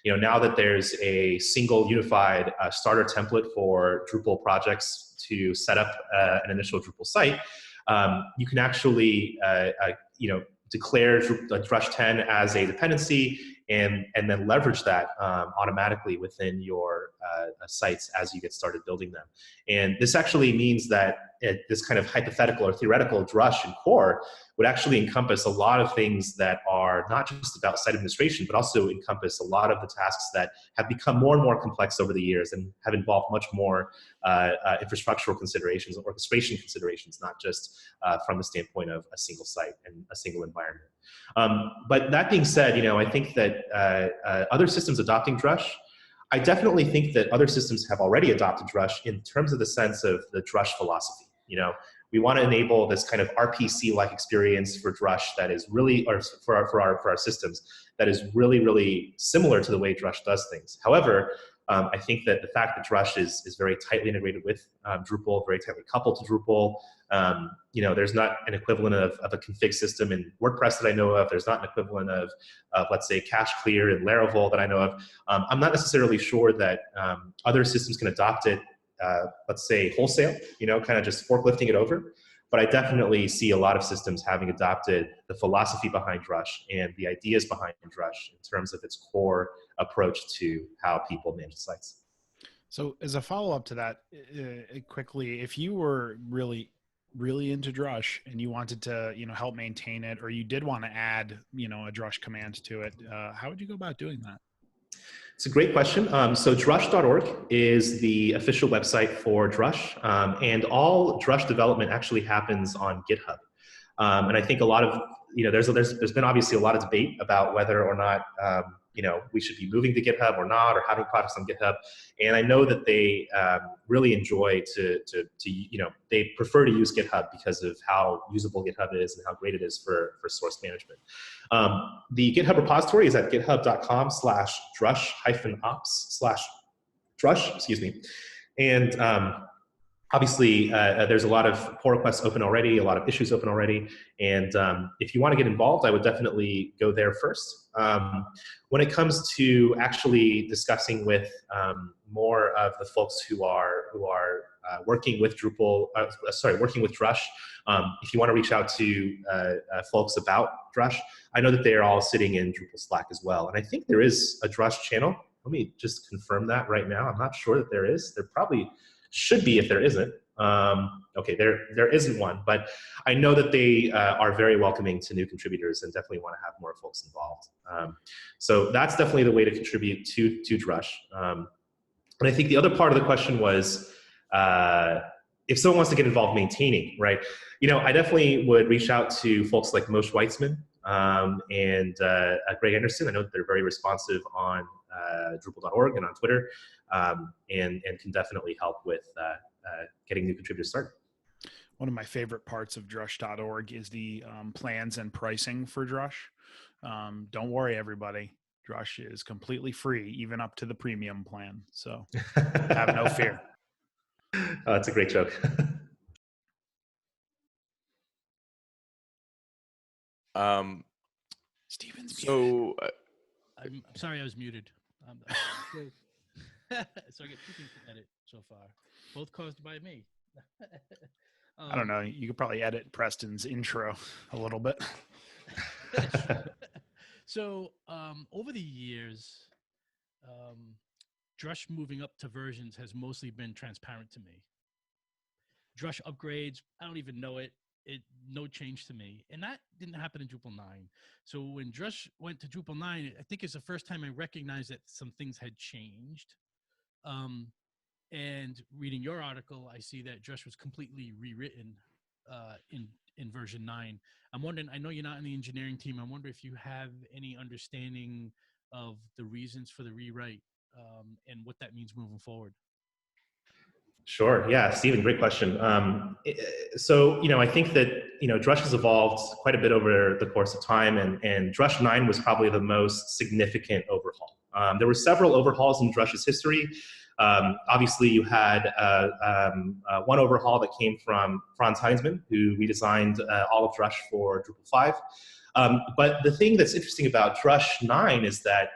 Now that there's a single unified starter template for Drupal projects to set up an initial Drupal site, you can actually declare Drush 10 as a dependency and then leverage that automatically within your sites as you get started building them. And this actually means that this kind of hypothetical or theoretical Drush and core would actually encompass a lot of things that are not just about site administration, but also encompass a lot of the tasks that have become more and more complex over the years and have involved much more infrastructural considerations, orchestration considerations, not just from the standpoint of a single site and a single environment. But that being said, I think that other systems adopting Drush, I definitely think that other systems have already adopted Drush in terms of the sense of the Drush philosophy. We want to enable this kind of RPC-like experience for Drush that is really, or for our systems, that is really, really similar to the way Drush does things. However, I think that the fact that Drush is very tightly integrated with Drupal, very tightly coupled to Drupal, there's not an equivalent of a config system in WordPress that I know of. There's not an equivalent of let's say, Cache Clear and Laravel that I know of. I'm not necessarily sure that other systems can adopt it, let's say, wholesale, kind of just forklifting it over. But I definitely see a lot of systems having adopted the philosophy behind Drush and the ideas behind Drush in terms of its core approach to how people manage sites. So as a follow-up to that, quickly, if you were really into Drush and you wanted to, help maintain it, or you did want to add, a Drush command to it, how would you go about doing that? It's a great question. So drush.org is the official website for Drush, and all Drush development actually happens on GitHub. And I think a lot of, there's been obviously a lot of debate about whether or not, we should be moving to GitHub or not, or having projects on GitHub. And I know that they really enjoy they prefer to use GitHub because of how usable GitHub is and how great it is for source management. The GitHub repository is at github.com/drush-ops/drush, excuse me. And obviously, there's a lot of pull requests open already, a lot of issues open already. And if you want to get involved, I would definitely go there first. When it comes to actually discussing with more of the folks who are working with Drupal, working with Drush, if you want to reach out to folks about Drush, I know that they are all sitting in Drupal Slack as well. And I think there is a Drush channel. Let me just confirm that right now. I'm not sure that there is. There probably should be if there isn't. Okay, there isn't one, but I know that they are very welcoming to new contributors and definitely want to have more folks involved. So that's definitely the way to contribute to Drush. And I think the other part of the question was, if someone wants to get involved maintaining, right? I definitely would reach out to folks like Moshe Weitzman and Greg Anderson. I know that they're very responsive on Drupal.org and on Twitter, and can definitely help with getting new contributors started. One of my favorite parts of Drush.org is the plans and pricing for Drush. Don't worry, everybody. Drush is completely free, even up to the premium plan. So have no fear. Oh, that's a great joke. Steven's so I'm sorry I was muted. So I get 2 things to edit so far, both caused by me. I don't know. You could probably edit Preston's intro a little bit. So over the years, Drush moving up to versions has mostly been transparent to me. Drush upgrades, I don't even know it. No change to me. And that didn't happen in Drupal 9. So when Drush went to Drupal 9, I think it's the first time I recognized that some things had changed. And reading your article, I see that Drush was completely rewritten in version 9. I'm wondering, I know you're not in the engineering team. I wonder if you have any understanding of the reasons for the rewrite and what that means moving forward. Sure. Yeah, Stephen, great question. So, I think that, Drush has evolved quite a bit over the course of time, and Drush 9 was probably the most significant overhaul. There were several overhauls in Drush's history. Obviously, you had one overhaul that came from Franz Heinzmann, who redesigned all of Drush for Drupal 5. But the thing that's interesting about Drush 9 is that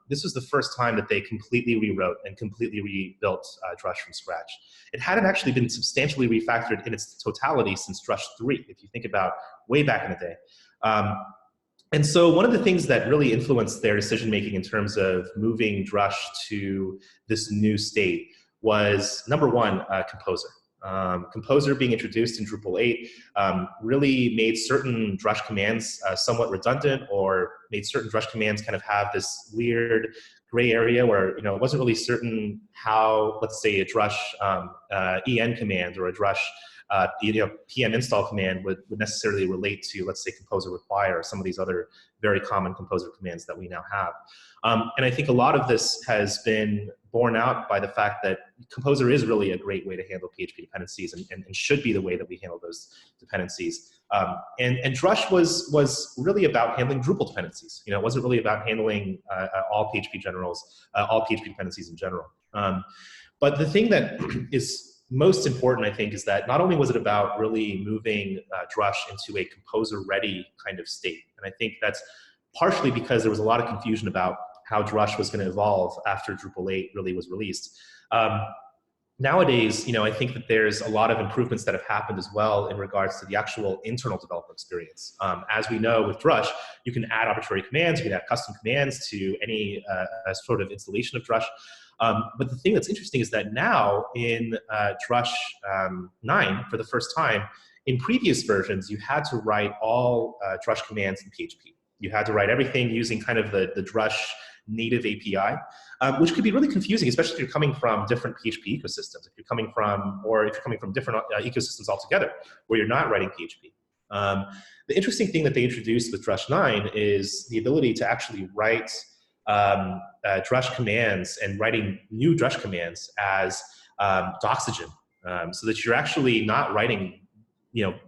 this was the first time that they completely rewrote and completely rebuilt Drush from scratch. It hadn't actually been substantially refactored in its totality since Drush 3, if you think about way back in the day. And so one of the things that really influenced their decision-making in terms of moving Drush to this new state was, number one, Composer. Composer being introduced in Drupal 8 really made certain Drush commands somewhat redundant, or made certain Drush commands kind of have this weird gray area where it wasn't really certain how, let's say, a Drush en command or a Drush PM install command would necessarily relate to, let's say, Composer require, or some of these other very common Composer commands that we now have. And I think a lot of this has been borne out by the fact that Composer is really a great way to handle PHP dependencies, and should be the way that we handle those dependencies. And Drush was really about handling Drupal dependencies. It wasn't really about handling all PHP dependencies in general. But the thing that is most important, I think, is that not only was it about really moving Drush into a Composer-ready kind of state, and I think that's partially because there was a lot of confusion about how Drush was going to evolve after Drupal 8 really was released. Nowadays, I think that there's a lot of improvements that have happened as well in regards to the actual internal developer experience. As we know with Drush, you can add arbitrary commands, you can add custom commands to any sort of installation of Drush. But the thing that's interesting is that now in Drush 9, for the first time, in previous versions, you had to write all Drush commands in PHP. You had to write everything using kind of the Drush native API, which could be really confusing, especially if you're coming from different PHP ecosystems. If you're coming from different ecosystems altogether, where you're not writing PHP. The interesting thing that they introduced with Drush 9 is the ability to actually write Drush commands and writing new Drush commands as Doxygen, so that you're actually not writing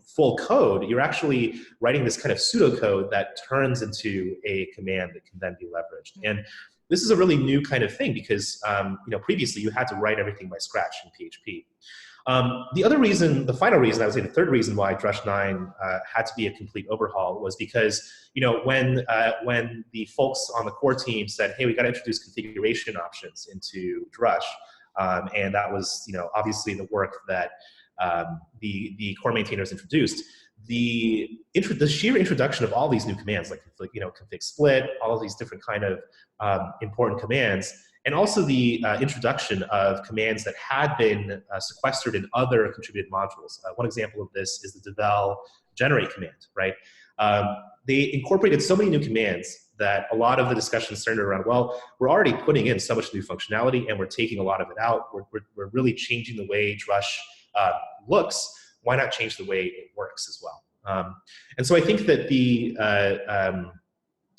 full code. You're actually writing this kind of pseudocode that turns into a command that can then be leveraged. And this is a really new kind of thing because previously you had to write everything by scratch in PHP. The other reason, the final reason, I would say the third reason why Drush 9 had to be a complete overhaul was because, when the folks on the core team said, hey, we got to introduce configuration options into Drush, and that was, obviously the work that the core maintainers introduced. The sheer introduction of all these new commands, like config split, all of these different kind of important commands, and also the introduction of commands that had been sequestered in other contributed modules. One example of this is the devel generate command, right? They incorporated so many new commands that a lot of the discussion centered around, well, we're already putting in so much new functionality and we're taking a lot of it out. We're really changing the way Drush looks. Why not change the way it works as well? And so I think that the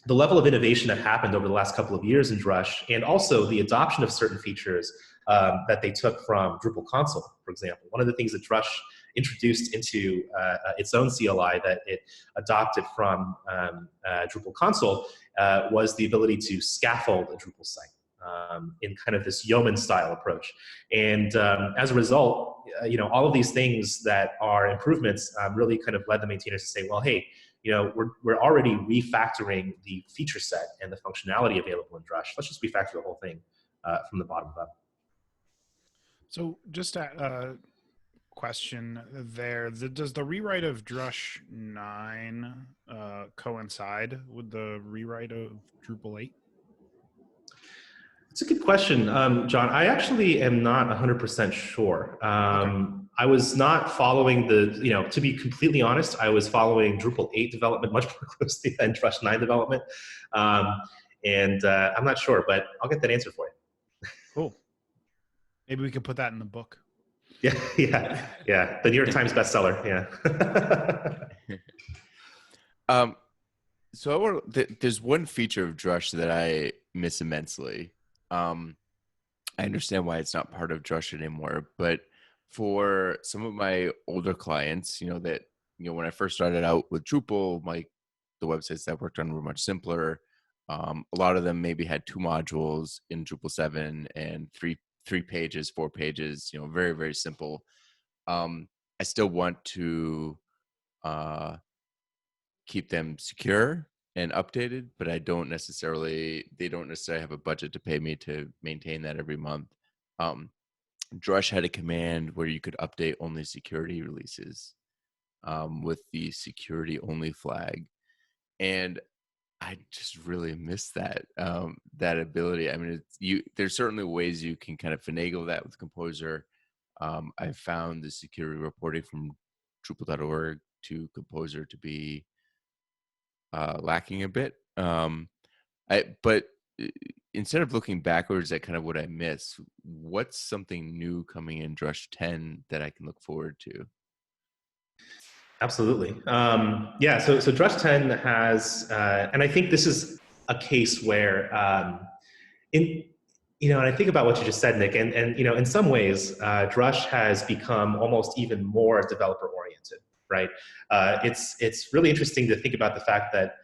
level of innovation that happened over the last couple of years in Drush, and also the adoption of certain features that they took from Drupal console, for example. One of the things that Drush introduced into its own CLI that it adopted from Drupal console was the ability to scaffold a Drupal site in kind of this yeoman style approach. And as a result, all of these things that are improvements really kind of led the maintainers to say, well, hey, we're already refactoring the feature set and the functionality available in Drush. Let's just refactor the whole thing from the bottom up. So just a question there. Does the rewrite of Drush 9 coincide with the rewrite of Drupal 8? It's a good question, John. I actually am not 100% sure. Okay. I was not following to be completely honest, I was following Drupal 8 development much more closely than Drush 9 development. And I'm not sure, but I'll get that answer for you. Cool. Maybe we could put that in the book. Yeah. The New York Times bestseller, yeah. So there's one feature of Drush that I miss immensely. I understand why it's not part of Drush anymore, but for some of my older clients, when I first started out with Drupal, the websites that I worked on were much simpler. A lot of them maybe had 2 modules in Drupal 7 and three pages, 4 pages, very, very simple. I still want to keep them secure and updated, but they don't necessarily have a budget to pay me to maintain that every month. Drush had a command where you could update only security releases with the security only flag. And I just really miss that ability. I mean, there's certainly ways you can kind of finagle that with Composer. I found the security reporting from Drupal.org to Composer to be lacking a bit. But instead of looking backwards at kind of what I miss, what's something new coming in Drush 10 that I can look forward to? Absolutely. So Drush 10 has, and I think this is a case where, and I think about what you just said, Nick, and in some ways, Drush has become almost even more developer oriented, right? It's really interesting to think about the fact that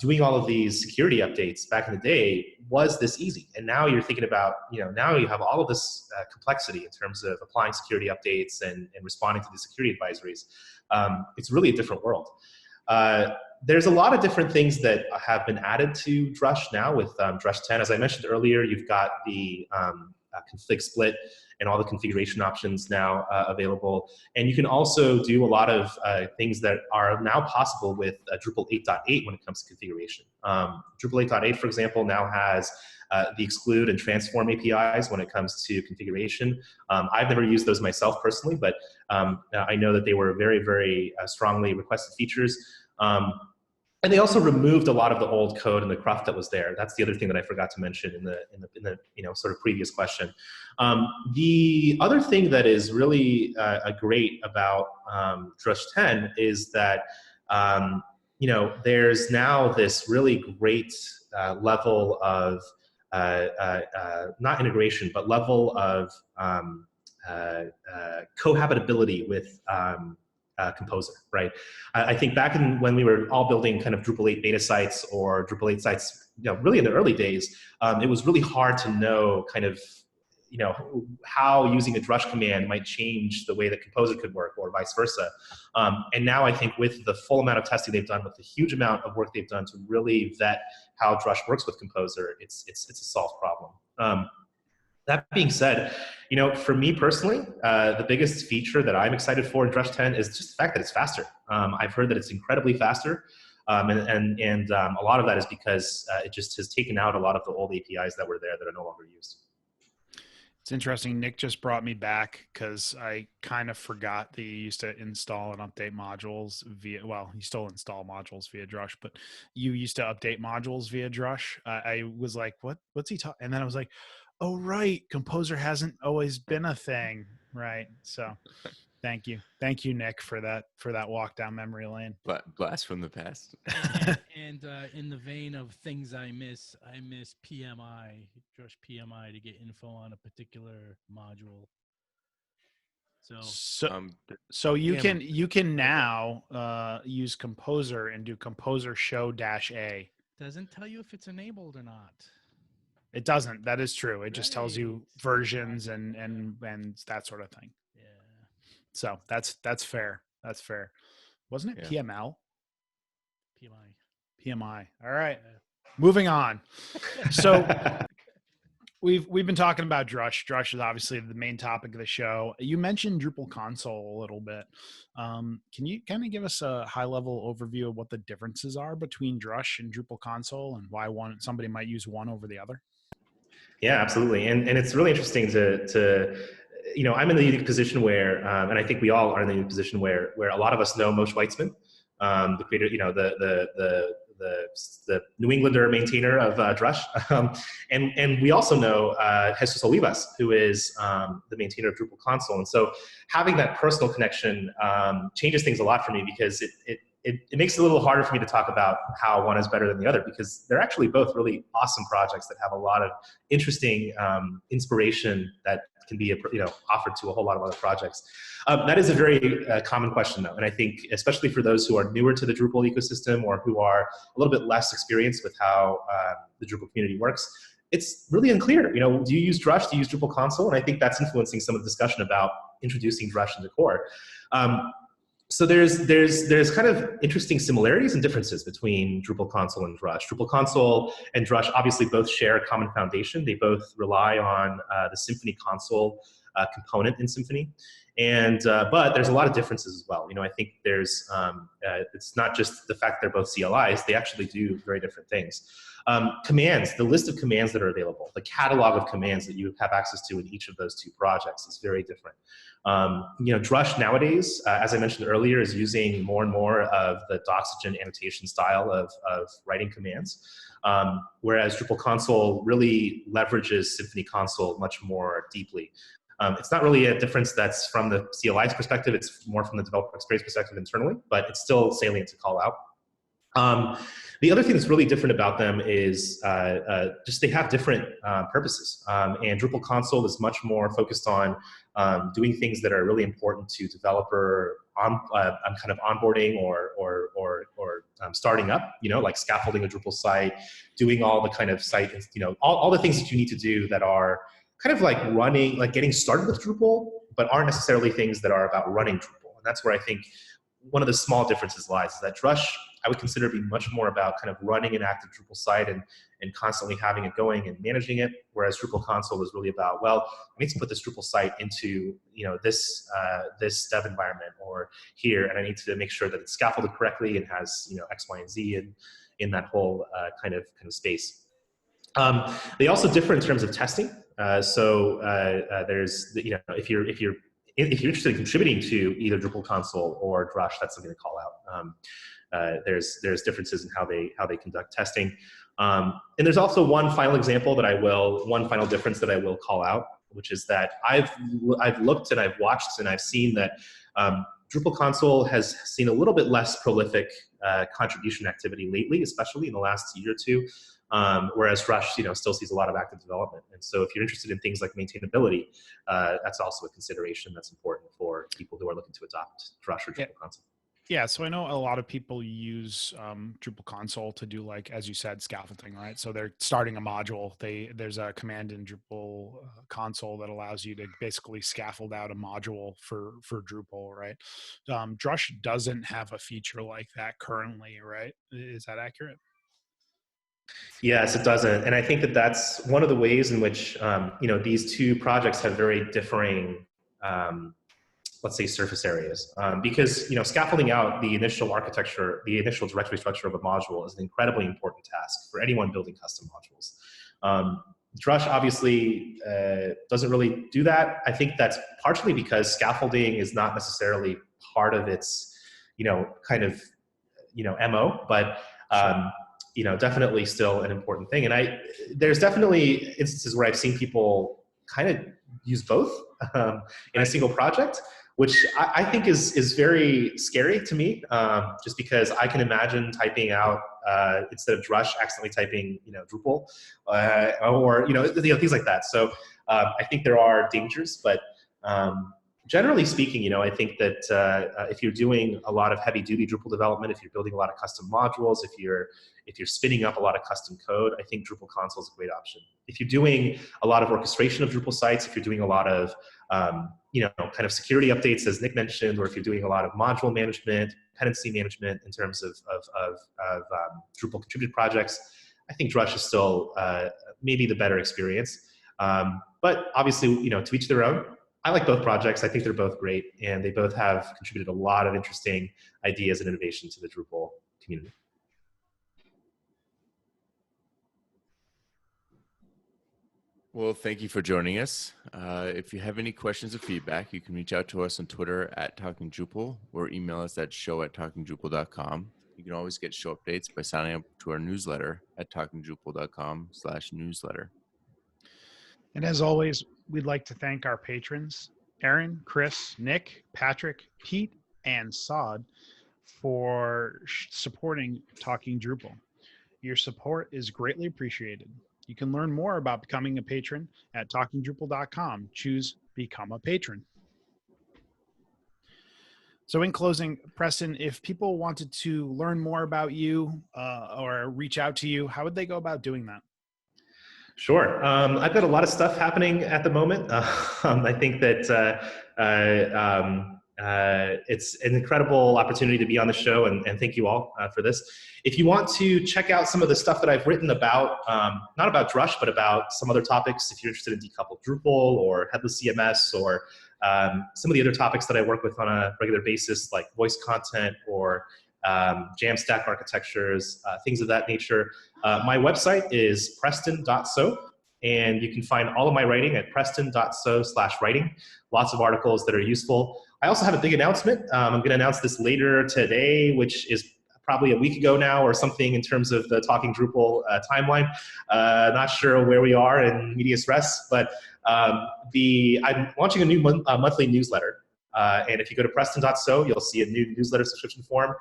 doing all of these security updates back in the day was this easy. And now you're thinking about, now you have all of this complexity in terms of applying security updates and responding to the security advisories. It's really a different world. There's a lot of different things that have been added to Drush now with Drush 10. As I mentioned earlier, you've got the config split and all the configuration options now available. And you can also do a lot of things that are now possible with Drupal 8.8 when it comes to configuration. Drupal 8.8, for example, now has the exclude and transform APIs when it comes to configuration. I've never used those myself personally, but I know that they were very, very strongly requested features. And they also removed a lot of the old code and the cruft that was there. That's the other thing that I forgot to mention in the sort of previous question. The other thing that is really great about Drush 10 is that there's now this really great level of not integration, but level of cohabitability with Composer, right? I think back when we were all building kind of Drupal 8 beta sites or Drupal 8 sites really in the early days, it was really hard to know kind of, how using a Drush command might change the way that Composer could work or vice versa. And now I think with the full amount of testing they've done, with the huge amount of work they've done to really vet how Drush works with Composer, it's a solved problem. That being said, for me personally, the biggest feature that I'm excited for in Drush 10 is just the fact that it's faster. I've heard that it's incredibly faster. And a lot of that is because it just has taken out a lot of the old APIs that were there that are no longer used. It's interesting. Nick just brought me back because I kind of forgot that you used to install and update modules you still install modules via Drush, but you used to update modules via Drush. I was like, what's he talking? And then I was like, oh, right. Composer hasn't always been a thing. Right. So thank you, Nick, for that walk down memory lane. Blast from the past. And in the vein of things I miss PMI, Drush PMI, to get info on a particular module. So you can now use Composer and do Composer show -a. Doesn't tell you if it's enabled or not. It doesn't. That is true. It just tells you versions and that sort of thing. Yeah. So that's fair. That's fair. Wasn't it PML? PMI. All right. Yeah. Moving on. So we've been talking about Drush. Drush is obviously the main topic of the show. You mentioned Drupal console a little bit. Can you kind of give us a high level overview of what the differences are between Drush and Drupal console and why somebody might use one over the other? Yeah, absolutely. And it's really interesting to I'm in the unique position where, and I think we all are in the unique position where a lot of us know Moshe Weitzman, the creator, the New Englander maintainer of Drush. And we also know Jesus Olivas, who is the maintainer of Drupal console. And so having that personal connection changes things a lot for me, because it makes it a little harder for me to talk about how one is better than the other, because they're actually both really awesome projects that have a lot of interesting inspiration that can be offered to a whole lot of other projects. That is a very common question, though, and I think especially for those who are newer to the Drupal ecosystem or who are a little bit less experienced with how the Drupal community works, it's really unclear. Do you use Drush? Do you use Drupal console? And I think that's influencing some of the discussion about introducing Drush into core. So there's kind of interesting similarities and differences between Drupal console and Drush. Drupal console and Drush obviously both share a common foundation. They both rely on the Symfony console component in Symfony. And but there's a lot of differences as well. I think there's it's not just the fact they're both CLIs. They actually do very different things. Commands, the list of commands that are available, the catalog of commands that you have access to in each of those two projects is very different. Drush nowadays, as I mentioned earlier, is using more and more of the Doxygen annotation style of writing commands, whereas Drupal console really leverages Symfony console much more deeply. It's not really a difference that's from the CLI's perspective. It's more from the developer experience perspective internally, but it's still salient to call out. The other thing that's really different about them is just they have different purposes. And Drupal console is much more focused on doing things that are really important to developer kind of onboarding or starting up, like scaffolding a Drupal site, doing all the kind of site, all the things that you need to do that are kind of like running, like getting started with Drupal, but aren't necessarily things that are about running Drupal. And that's where I think one of the small differences lies, is that Drush, I would consider to be much more about kind of running an active Drupal site and constantly having it going and managing it, whereas Drupal console is really about, well, I need to put this Drupal site into this dev environment or here, and I need to make sure that it's scaffolded correctly and has X, Y, and Z in that whole kind of space. They also differ in terms of testing. So there's if you're interested in contributing to either Drupal console or Drush, that's something to call out. There's differences in how they conduct testing, and there's also one final difference that I will call out, which is that I've looked and I've watched and I've seen that Drupal console has seen a little bit less prolific contribution activity lately, especially in the last year or two. Whereas Drush, still sees a lot of active development. And so if you're interested in things like maintainability, that's also a consideration that's important for people who are looking to adopt Drush or Drupal console. Yeah, so I know a lot of people use Drupal console to do, like, as you said, scaffolding, right? So they're starting a module. There's a command in Drupal console that allows you to basically scaffold out a module for Drupal, right? Drush doesn't have a feature like that currently, right? Is that accurate? Yes, it doesn't. And I think that that's one of the ways in which, these two projects have very differing, let's say, surface areas. Because, scaffolding out the initial architecture, the initial directory structure of a module is an incredibly important task for anyone building custom modules. Drush obviously doesn't really do that. I think that's partially because scaffolding is not necessarily part of its, MO, but definitely still an important thing. And there's definitely instances where I've seen people kind of use both in a single project, which I think is very scary to me, just because I can imagine typing out instead of Drush, accidentally typing Drupal, or things like that. So I think there are dangers, but generally speaking, I think that if you're doing a lot of heavy-duty Drupal development, if you're building a lot of custom modules, if you're spinning up a lot of custom code, I think Drupal console is a great option. If you're doing a lot of orchestration of Drupal sites, if you're doing a lot of kind of security updates, as Nick mentioned, or if you're doing a lot of module management, dependency management in terms of Drupal contributed projects, I think Drush is still maybe the better experience. But obviously, to each their own. I like both projects. I think they're both great, and they both have contributed a lot of interesting ideas and innovation to the Drupal community. Well, thank you for joining us. If you have any questions or feedback, you can reach out to us on Twitter @TalkingDrupal or email us at show@talkingdrupal.com. You can always get show updates by signing up to our newsletter at talkingdrupal.com/newsletter. And as always, we'd like to thank our patrons, Aaron, Chris, Nick, Patrick, Pete, and Saad, for supporting Talking Drupal. Your support is greatly appreciated. You can learn more about becoming a patron at talkingdrupal.com. Choose Become a Patron. So in closing, Preston, if people wanted to learn more about you or reach out to you, how would they go about doing that? Sure. I've got a lot of stuff happening at the moment. I think that it's an incredible opportunity to be on the show, and thank you all for this. If you want to check out some of the stuff that I've written about, not about Drush, but about some other topics, if you're interested in decoupled Drupal or headless CMS or some of the other topics that I work with on a regular basis, like voice content or Jamstack architectures, things of that nature. My website is preston.so, and you can find all of my writing at preston.so/writing. Lots of articles that are useful. I also have a big announcement. I'm going to announce this later today, which is probably a week ago now or something in terms of the Talking Drupal timeline. Not sure where we are in medias res, but I'm launching a new monthly newsletter. And if you go to preston.so, you'll see a new newsletter subscription form.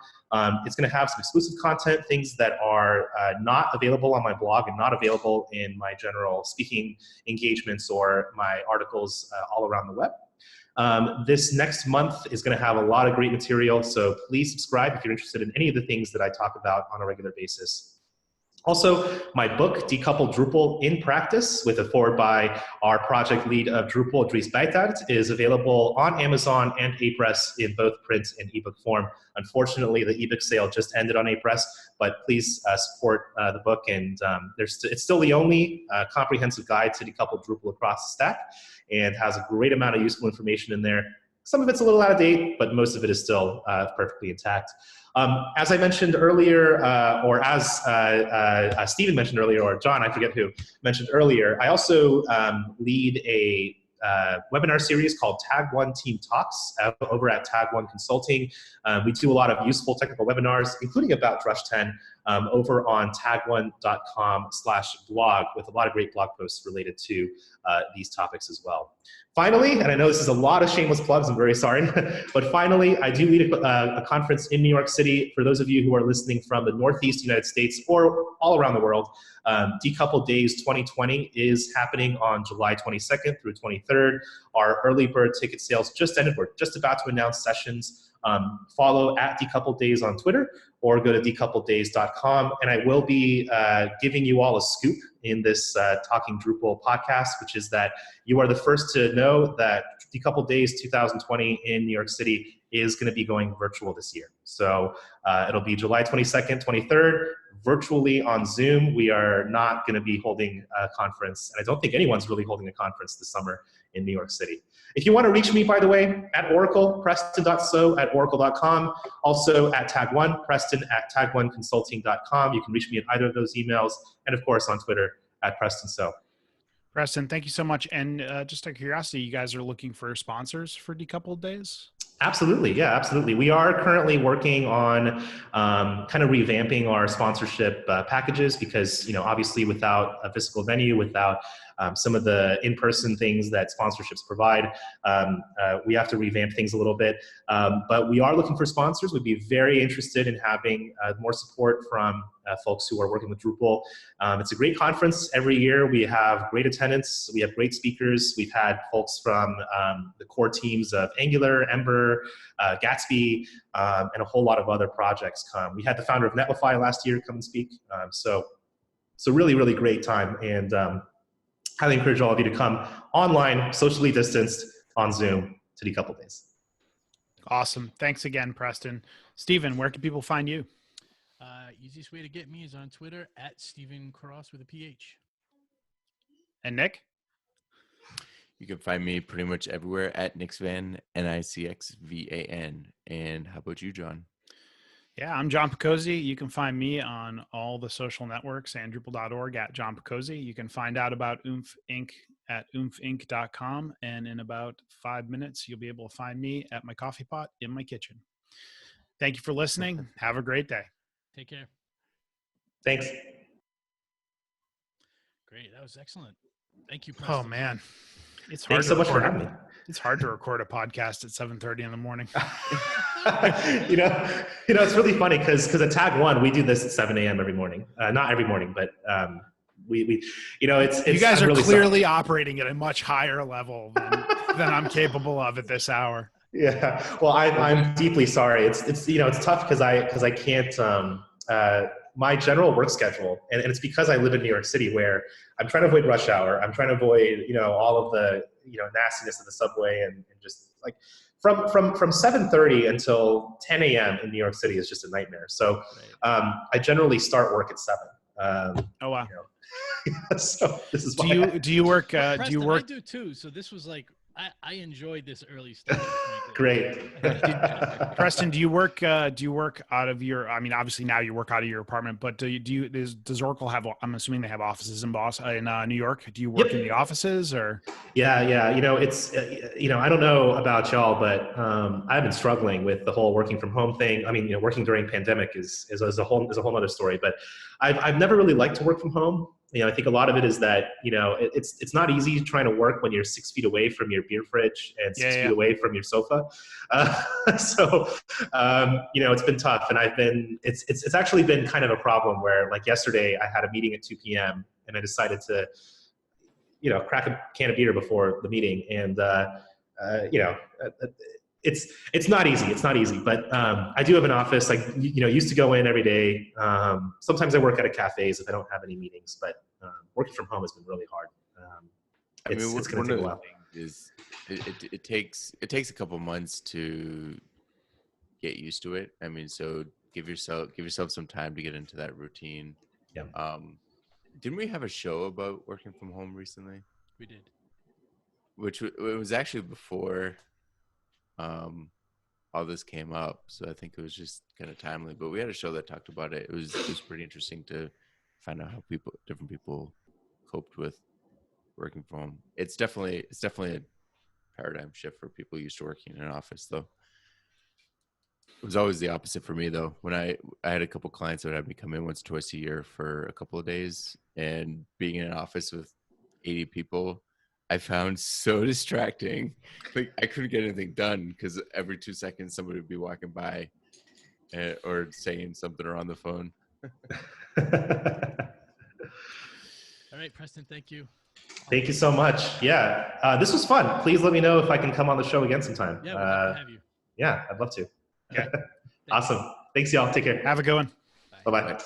It's going to have some exclusive content, things that are not available on my blog and not available in my general speaking engagements or my articles all around the web. This next month is going to have a lot of great material, so please subscribe if you're interested in any of the things that I talk about on a regular basis. Also, my book, Decoupled Drupal in Practice, with a foreword by our project lead of Drupal, Dries Bijtaert, is available on Amazon and Apress in both print and ebook form. Unfortunately, the ebook sale just ended on Apress, but please support the book. And it's still the only comprehensive guide to decoupled Drupal across the stack, and has a great amount of useful information in there. Some of it's a little out of date, but most of it is still perfectly intact. As I mentioned earlier, or as Stephen mentioned earlier, or John, I forget who, mentioned earlier, I also lead a webinar series called Tag One Team Talks over at Tag One Consulting. We do a lot of useful technical webinars, including about Drush 10, over on tagone.com/blog, with a lot of great blog posts related to these topics as well. Finally, and I know this is a lot of shameless plugs, I'm very sorry, but finally, I do lead a conference in New York City. For those of you who are listening from the Northeast United States or all around the world, Decoupled Days 2020 is happening on July 22nd through 23rd. Our early bird ticket sales just ended. We're just about to announce sessions. follow at Decoupled Days on Twitter or go to decoupleddays.com. And I will be giving you all a scoop in this Talking Drupal podcast, which is that you are the first to know that Decoupled Days 2020 in New York City is going to be going virtual this year. So it'll be July 22nd, 23rd, virtually on Zoom. We are not going to be holding a conference, and I don't think anyone's really holding a conference this summer in New York City. If you want to reach me, by the way, at Oracle, preston.so@oracle.com, also at Tag1, preston@tag1consulting.com. You can reach me at either of those emails, and of course on Twitter at PrestonSo. Preston, thank you so much. And just out of curiosity, you guys are looking for sponsors for Decoupled Days? Absolutely. Yeah, absolutely. We are currently working on kind of revamping our sponsorship packages because, obviously without a physical venue, without some of the in-person things that sponsorships provide, we have to revamp things a little bit. But we are looking for sponsors. We'd be very interested in having more support from folks who are working with Drupal. It's a great conference every year. We have great attendance. We have great speakers. We've had folks from the core teams of Angular, Ember, Gatsby, and a whole lot of other projects come. We had the founder of Netlify last year come and speak. So really, really great time. And highly encourage all of you to come online, socially distanced, on Zoom to Decoupled Days. Awesome. Thanks again, Preston. Steven, where can people find you? Easiest way to get me is on Twitter at Steven Cross with a PH. And Nick? You can find me pretty much everywhere at Nixvan, Nicxvan. And how about you, John? Yeah, I'm John Picozzi. You can find me on all the social networks and Drupal.org at John Picozzi. You can find out about Oomph Inc. at oomphinc.com. And in about 5 minutes, you'll be able to find me at my coffee pot in my kitchen. Thank you for listening. Have a great day. Take care. Thanks. Great. That was excellent. Thank you, Preston. Oh, man. It's hard. Thanks so much for having me. It's hard to record a podcast at 7:30 in the morning. It's really funny because at Tag One we do this at 7 a.m. every morning. Not every morning, but it's you guys I'm are really clearly operating at a much higher level than I'm capable of at this hour. Yeah. Well, I'm deeply sorry. It's tough because I can't. My general work schedule, and it's because I live in New York City, where I'm trying to avoid rush hour. I'm trying to avoid all of the nastiness of the subway and just like from 7:30 until 10 a.m. in New York City is just a nightmare. So I generally start work at 7. Oh wow. So this is why do you work? Preston, do you work? I do too. So this was like I enjoyed this early stuff. Great. Preston, do you work out of your? I mean, obviously now you work out of your apartment, but does Oracle have? I'm assuming they have offices in New York. Do you work in the offices or? Yeah. It's I don't know about y'all, but I've been struggling with the whole working from home thing. I mean, working during pandemic is a whole other story. But I've never really liked to work from home. I think a lot of it is that, it's not easy trying to work when you're 6 feet away from your beer fridge and 6 feet away from your sofa. So it's been tough. And it's actually been kind of a problem where like yesterday I had a meeting at 2 p.m. and I decided to, crack a can of beer before the meeting. And, it's not easy. It's not easy, but I do have an office. Like used to go in every day. Sometimes I work at a cafes if I don't have any meetings. But working from home has been really hard. It's going to take a while. It takes a couple months to get used to it. I mean, so give yourself some time to get into that routine. Yeah. Didn't we have a show about working from home recently? We did. Which it was actually before. All this came up, so I think it was just kind of timely. But we had a show that talked about it. It was pretty interesting to find out how different people coped with working from home. It's definitely a paradigm shift for people used to working in an office, though. It was always the opposite for me, though. When I had a couple clients that would have me come in once or twice a year for a couple of days, and being in an office with 80 people. I found so distracting. Like I couldn't get anything done because every 2 seconds somebody would be walking by or saying something or on the phone. All right, Preston, thank you. Thank you so much. Yeah, this was fun. Please let me know if I can come on the show again sometime. Yeah, we'd love to have you. Yeah, I'd love to. Yeah. Thank you. Awesome. Thanks, y'all. Take care. Have a good one. Bye-bye.